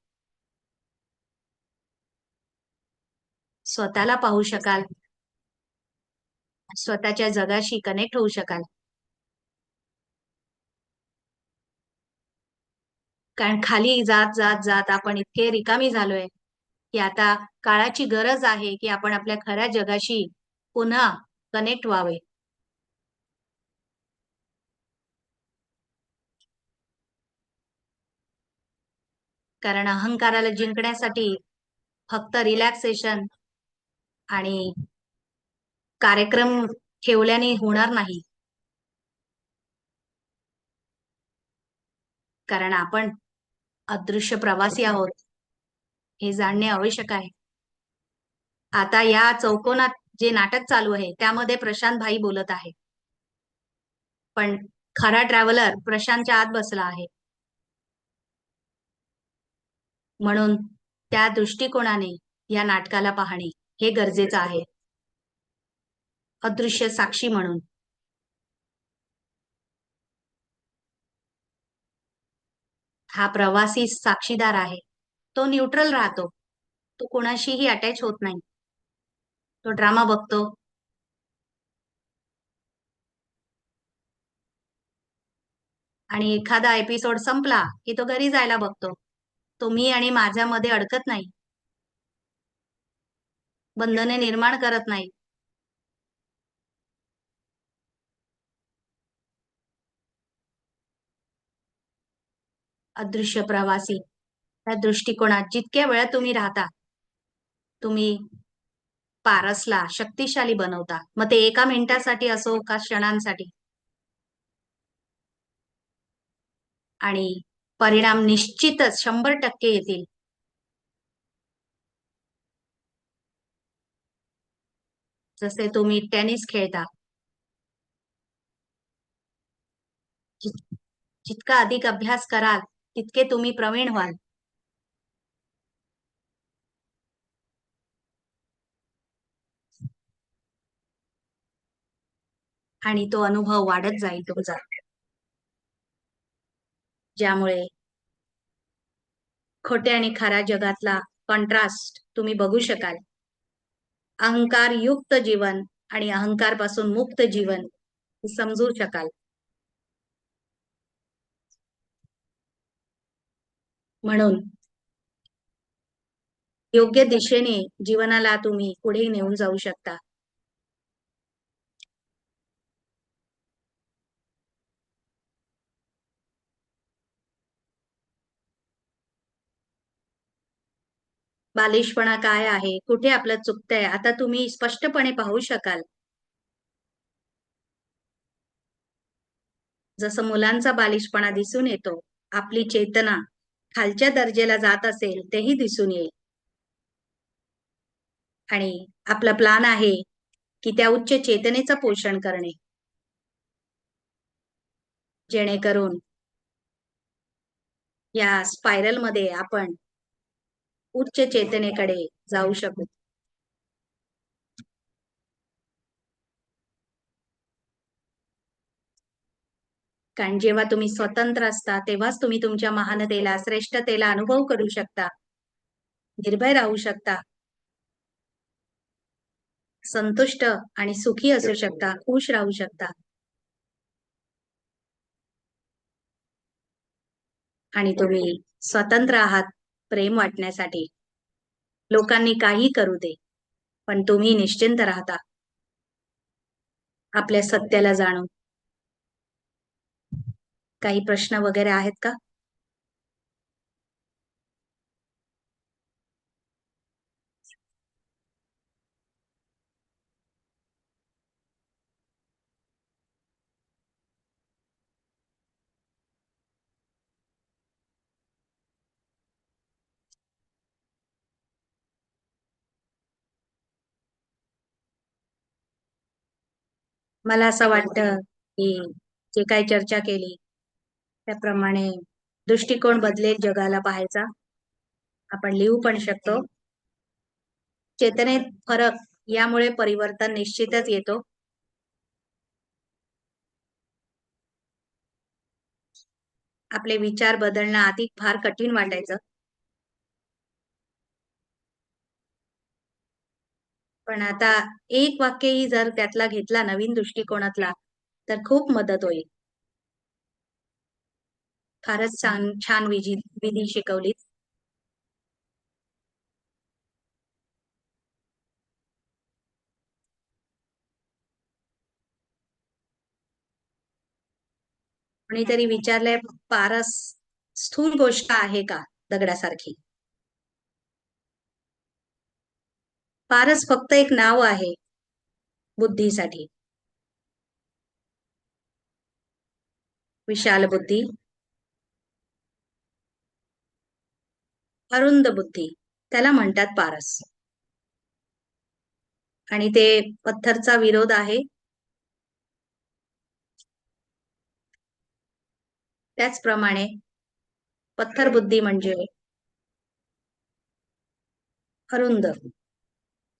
स्वतःला पाहू शकाल. स्वतःच्या जगाशी कनेक्ट होऊ शकाल. कारण खाली जात आपण इतके रिकामी झालोय, की आता काळाची गरज आहे, की आपण आपल्या खऱ्या जगाशी पुन्हा कनेक्ट व्हावे. कारण अहंकाराला जिंकण्यासाठी फक्त रिलॅक्सेशन आणि कार्यक्रम ठेवल्याने होणार नाही. कारण आपण अदृश्य प्रवासी आहोत हे जाणणे आवश्यक आहे. आता या चौकोनात जे नाटक चालू आहे त्यामध्ये प्रशांत भाई बोलत आहे, पण खरा ट्रॅव्हलर प्रशांतच्या आत बसला आहे. म्हणून त्या दृष्टिकोनाने या नाटकाला पाहणे हे गरजेचं आहे. अदृश्य साक्षी म्हणून हा प्रवासी साक्षीदार आहे. तो न्यूट्रल राहतो. तो कोणाशीही अटॅच होत नाही. तो ड्रामा बघतो. आणि एखादा एपिसोड संपला की तो घरी जायला बघतो. तो मी आणि माझ्यामध्ये अडकत नाही. बंधने निर्माण करत नाही. अदृश्य प्रवासी त्या दृष्टिकोनात जितक्या वेळा तुम्ही राहता, तुम्ही पारसला शक्तिशाली बनवता. मग ते एका मिनिटासाठी असो का क्षणांसाठी. आणि परिणाम निश्चितच 100% येतील. जसे तुम्ही टेनिस खेळता, जितका अधिक अभ्यास कराल तितके तुम्ही प्रवीण व्हाल. आणि तो अनुभव वाढत जाईल तुमचा. ज्यामुळे खोट्या आणि खऱ्या जगातला कॉन्ट्रास्ट तुम्ही बघू शकाल. अहंकार युक्त जीवन आणि अहंकार पासून मुक्त जीवन समजू शकाल. म्हणून योग्य दिशेने जीवनाला तुम्ही पुढे नेऊन जाऊ शकता. बालिशपणा काय आहे, कुठे आपलं चुकतंय, आता तुम्ही स्पष्टपणे पाहू शकाल. जसं मुलांचा बालिशपणा दिसून येतो, आपली चेतना खालच्या दर्जेला जात असेल तेही दिसून येईल. आणि आपला प्लान आहे की त्या उच्च चेतनेचं पोषण करणे, जेणेकरून या स्पायरल मध्ये आपण उच्च चेतनेकडे जाऊ शकू. कारण जेव्हा तुम्ही स्वतंत्र असता तेव्हाच तुम्ही तुमच्या महानतेला, श्रेष्ठतेला अनुभव करू शकता. निर्भय राहू शकता. संतुष्ट आणि सुखी असू शकता. खुश राहू शकता. आणि तुम्ही स्वतंत्र आहात प्रेम वाटण्यासाठी. लोकांनी काही करू दे, पण तुम्ही निश्चिंत राहता आपल्या सत्याला जाणून. काही प्रश्न वगैरे आहेत का? मला असं वाटतं की जे काही चर्चा केली त्याप्रमाणे दृष्टिकोन बदलेल जगाला पाहायचा. आपण लिहू पण शकतो. चेतनेत फरक यामुळे परिवर्तन निश्चितच येतो. आपले विचार बदलणं आधी फार कठीण वाटायचं, पण आता एक वाक्यही जर त्यातला घेतला नवीन दृष्टिकोनातला तर खूप मदत होईल. फारच छान छान विधी शिकवली. कोणीतरी विचारलंय, पारस स्थूल गोष्ट आहे का? दगडासारखी. पारस फक्त एक नाव आहे बुद्धीसाठी. विशाल बुद्धी, अरुंद बुद्धी, त्याला म्हणतात पारस. आणि ते पत्थरचा विरोध आहे. त्याचप्रमाणे पत्थर बुद्धी म्हणजे अरुंद,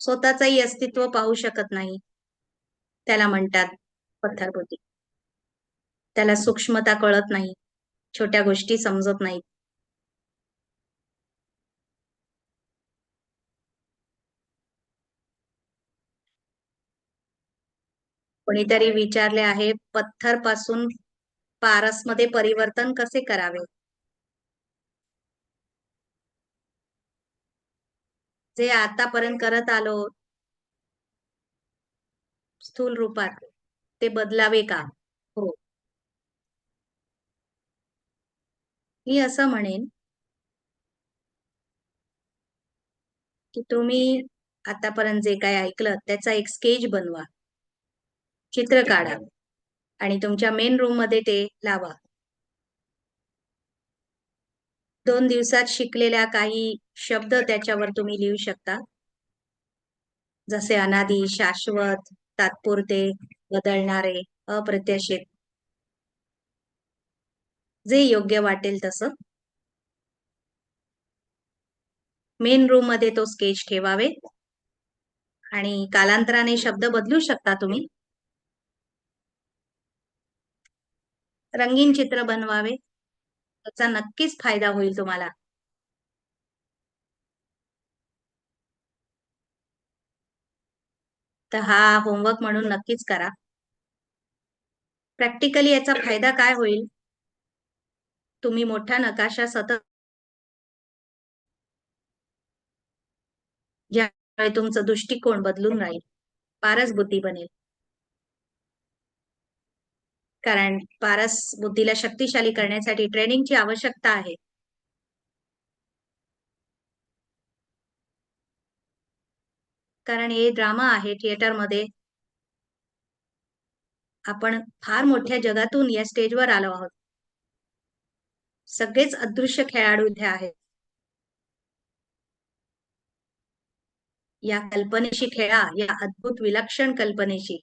स्वतःचंही अस्तित्व पाहू शकत नाही, त्याला म्हणतात पत्थर बुद्धी. त्याला सूक्ष्मता कळत नाही, छोट्या गोष्टी समजत नाहीत. कोणीतरी विचारले आहे, पत्थर पासून पारसमध्ये परिवर्तन कसे करावे. जे आतापर्यंत करत आलो स्थूल रूपात, ते बदलावे का? हो. मी असं म्हणेन की तुम्ही आतापर्यंत जे काय ऐकलं त्याचा एक स्केच बनवा, चित्र काढा आणि तुमच्या मेन रूम मध्ये ते लावा. 2 दिवसात शिकलेल्या काही शब्द त्याच्यावर तुम्ही लिहू शकता, जसे अनादी, शाश्वत, तात्पुरते, बदलणारे, अप्रत्याशित, जे योग्य वाटेल तसं. मेन रूम मध्ये तो स्केच ठेवावे आणि कालांतराने शब्द बदलू शकता तुम्ही. रंगीन चित्र बनवावे, त्याचा नक्कीच फायदा होईल तुम्हाला. तर हा होमवर्क म्हणून नक्कीच करा. प्रॅक्टिकली याचा फायदा काय होईल, तुम्ही मोठा नकाशा सतत, ज्यामुळे तुमचं दृष्टिकोन बदलून राहील, पारस बुद्धी बनेल. कारण पारस बुद्धीला शक्तिशाली करण्यासाठी ट्रेनिंगची आवश्यकता आहे. कारण हे ड्रामा आहे, थिएटरमध्ये आपण फार मोठ्या जगातून या स्टेजवर आलो आहोत. सगळेच अदृश्य खेळाडू इथे आहेत. या कल्पनेशी खेळा, या अद्भुत विलक्षण कल्पनेशी,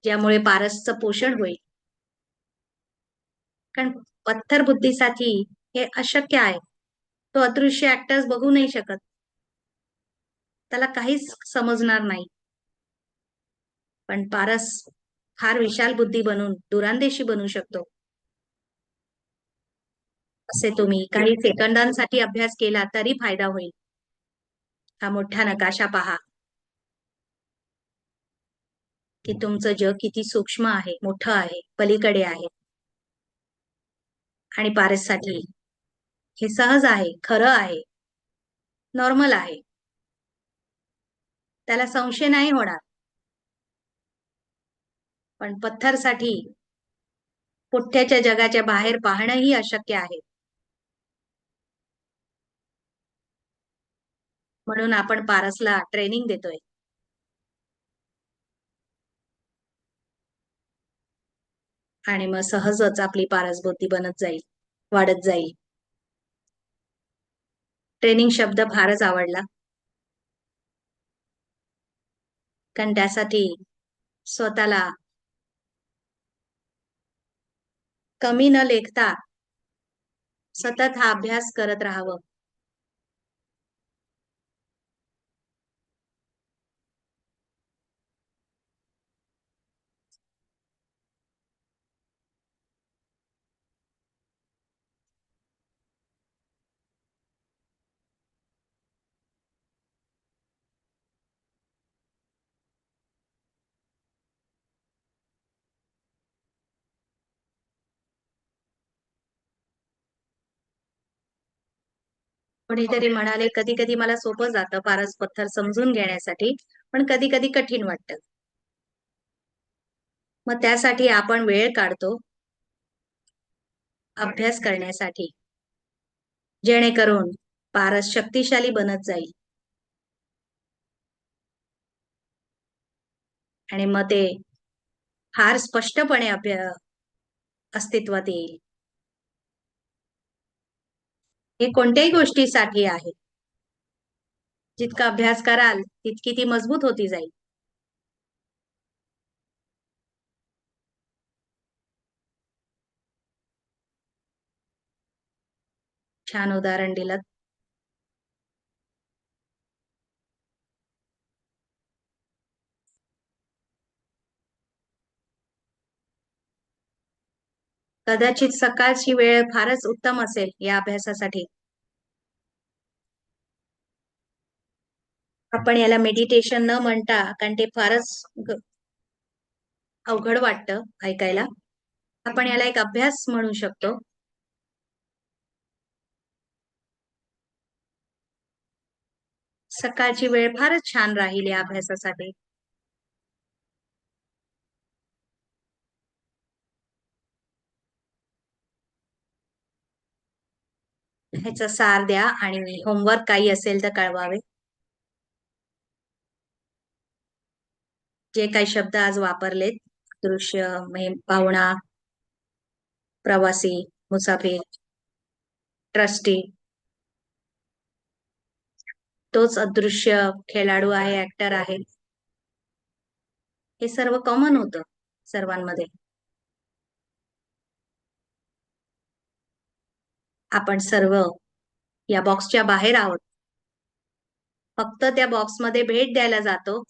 ज्यामुळे पारसचं पोषण होईल. कारण पत्थर बुद्धीसाठी हे अशक्य आहे. तो अदृश्य ऍक्टर्स बघू नाही शकत, त्याला काहीच समजणार नाही. पण पारस फार विशाल बुद्धी बनून दुरांदेशी बनू शकतो. असे तुम्ही काही सेकंदांसाठी अभ्यास केला तरी फायदा होईल. हा मोठा नकाशा पहा की तुमचं जग किती सूक्ष्म आहे, मोठं आहे, पलीकडे आहे. आणि पारससाठी हे सहज आहे, खरं आहे, नॉर्मल आहे, त्याला संशय नाही होणार. पण पत्थरसाठी पुठ्ठ्याच्या जगाच्या बाहेर पाहणंही अशक्य आहे. म्हणून आपण पारसला ट्रेनिंग देतोय. आणि मग सहजच आपली पारस बुद्धी बनत जाईल, वाढत जाईल. ट्रेनिंग शब्द फारच आवडला, कारण त्यासाठी स्वतःला कमी न लेखता सतत हा अभ्यास करत राहावं. कोणीतरी म्हणाले, कधी कधी मला सोपं जातं पारस पत्थर समजून घेण्यासाठी, पण कधी कधी कठीण वाटतं. मग त्यासाठी आपण वेळ काढतो अभ्यास करण्यासाठी. जेणेकरून पारस शक्तिशाली बनत जाईल आणि मग ते फार स्पष्टपणे अस्तित्वात येईल. हे कोणत्याही गोष्टीसाठी आहे. जितका अभ्यास कराल तितकी ती मजबूत होती जाईल. छान उदाहरण दिलं. कदाचित सकाळची वेळ फारच उत्तम असेल या अभ्यासासाठी. आपण याला मेडिटेशन न म्हणता, कारण ते फारच अवघड वाटतं ऐकायला. आपण याला एक अभ्यास म्हणू शकतो. सकाळची वेळ फारच छान राहील या अभ्यासासाठी. ह्याचा सार द्या आणि होमवर्क काही असेल तर कळवावे. जे काही शब्द आज वापरलेत, दृश्य, पाहुणा, प्रवासी, मुसाफिर, ट्रस्टी, तोच अदृश्य खेळाडू आहे, ऍक्टर आहे, हे सर्व कॉमन होतं सर्वांमध्ये. आपण सर्व या बॉक्सच्या बाहेर आहोत. फक्त त्या बॉक्समध्ये भेट द्यायला जातो.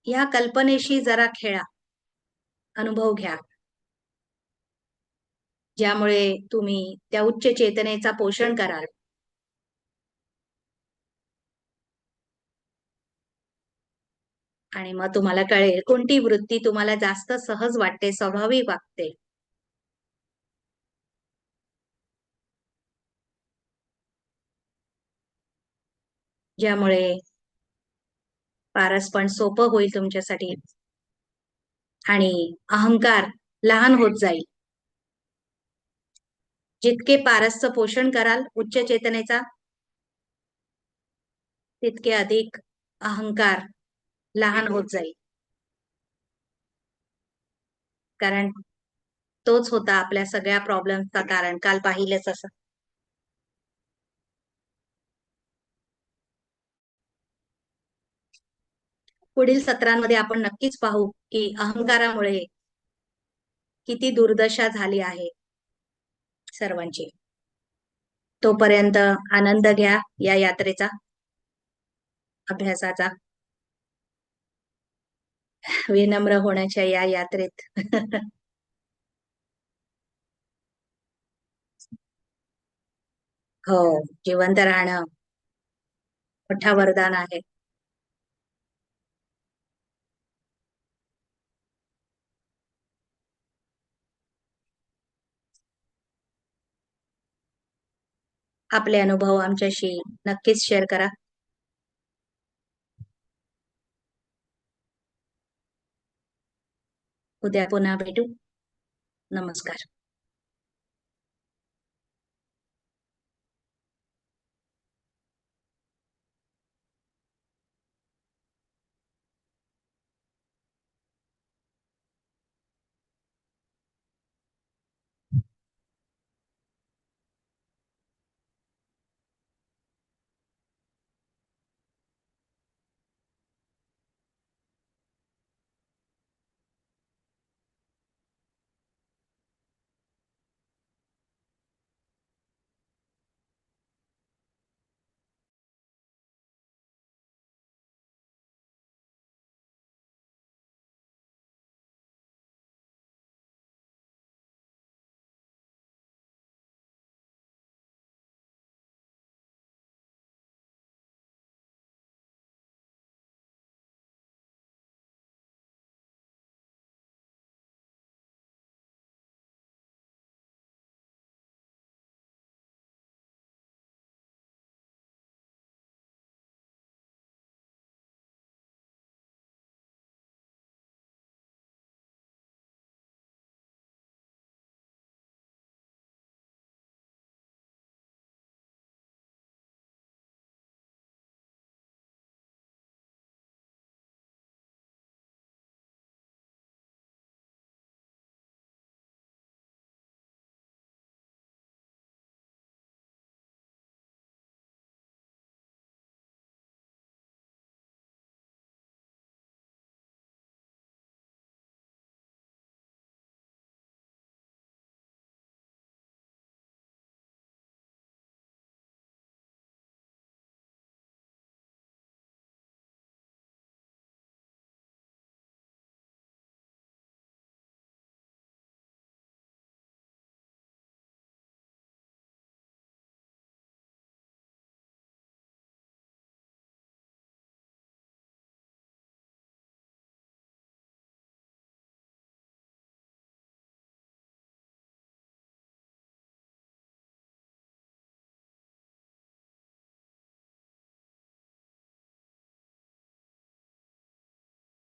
या कल्पनेशी जरा खेळा, अनुभव घ्या, ज्यामुळे तुम्ही त्या उच्च चेतनेचा पोषण कराल. आणि मग तुम्हाला कळेल कोणती वृत्ती तुम्हाला जास्त सहज वाटते, स्वाभाविक वाटते. ज्यामुळे पारस पण सोपं होईल तुमच्यासाठी आणि अहंकार लहान होत जाईल. जितके पारसचं पोषण कराल उच्च चेतनेचा, तितके अधिक अहंकार लहान होत जाईल. कारण तोच होता आपल्या सगळ्या प्रॉब्लेमचा कारण. काल पाहिलंच असं. पुढील सत्रांमध्ये आपण नक्कीच पाहू की अहंकारामुळे किती दुर्दशा झाली आहे सर्वांची. तोपर्यंत आनंद घ्या या यात्रेचा, अभ्यासाचा, विनम्र होण्याच्या या यात्रेत. हो, जिवंत राहणं मोठा वरदान आहे. आपले अनुभव आमच्याशी नक्कीच शेअर करा. उद्या पुन्हा भेटू. नमस्कार.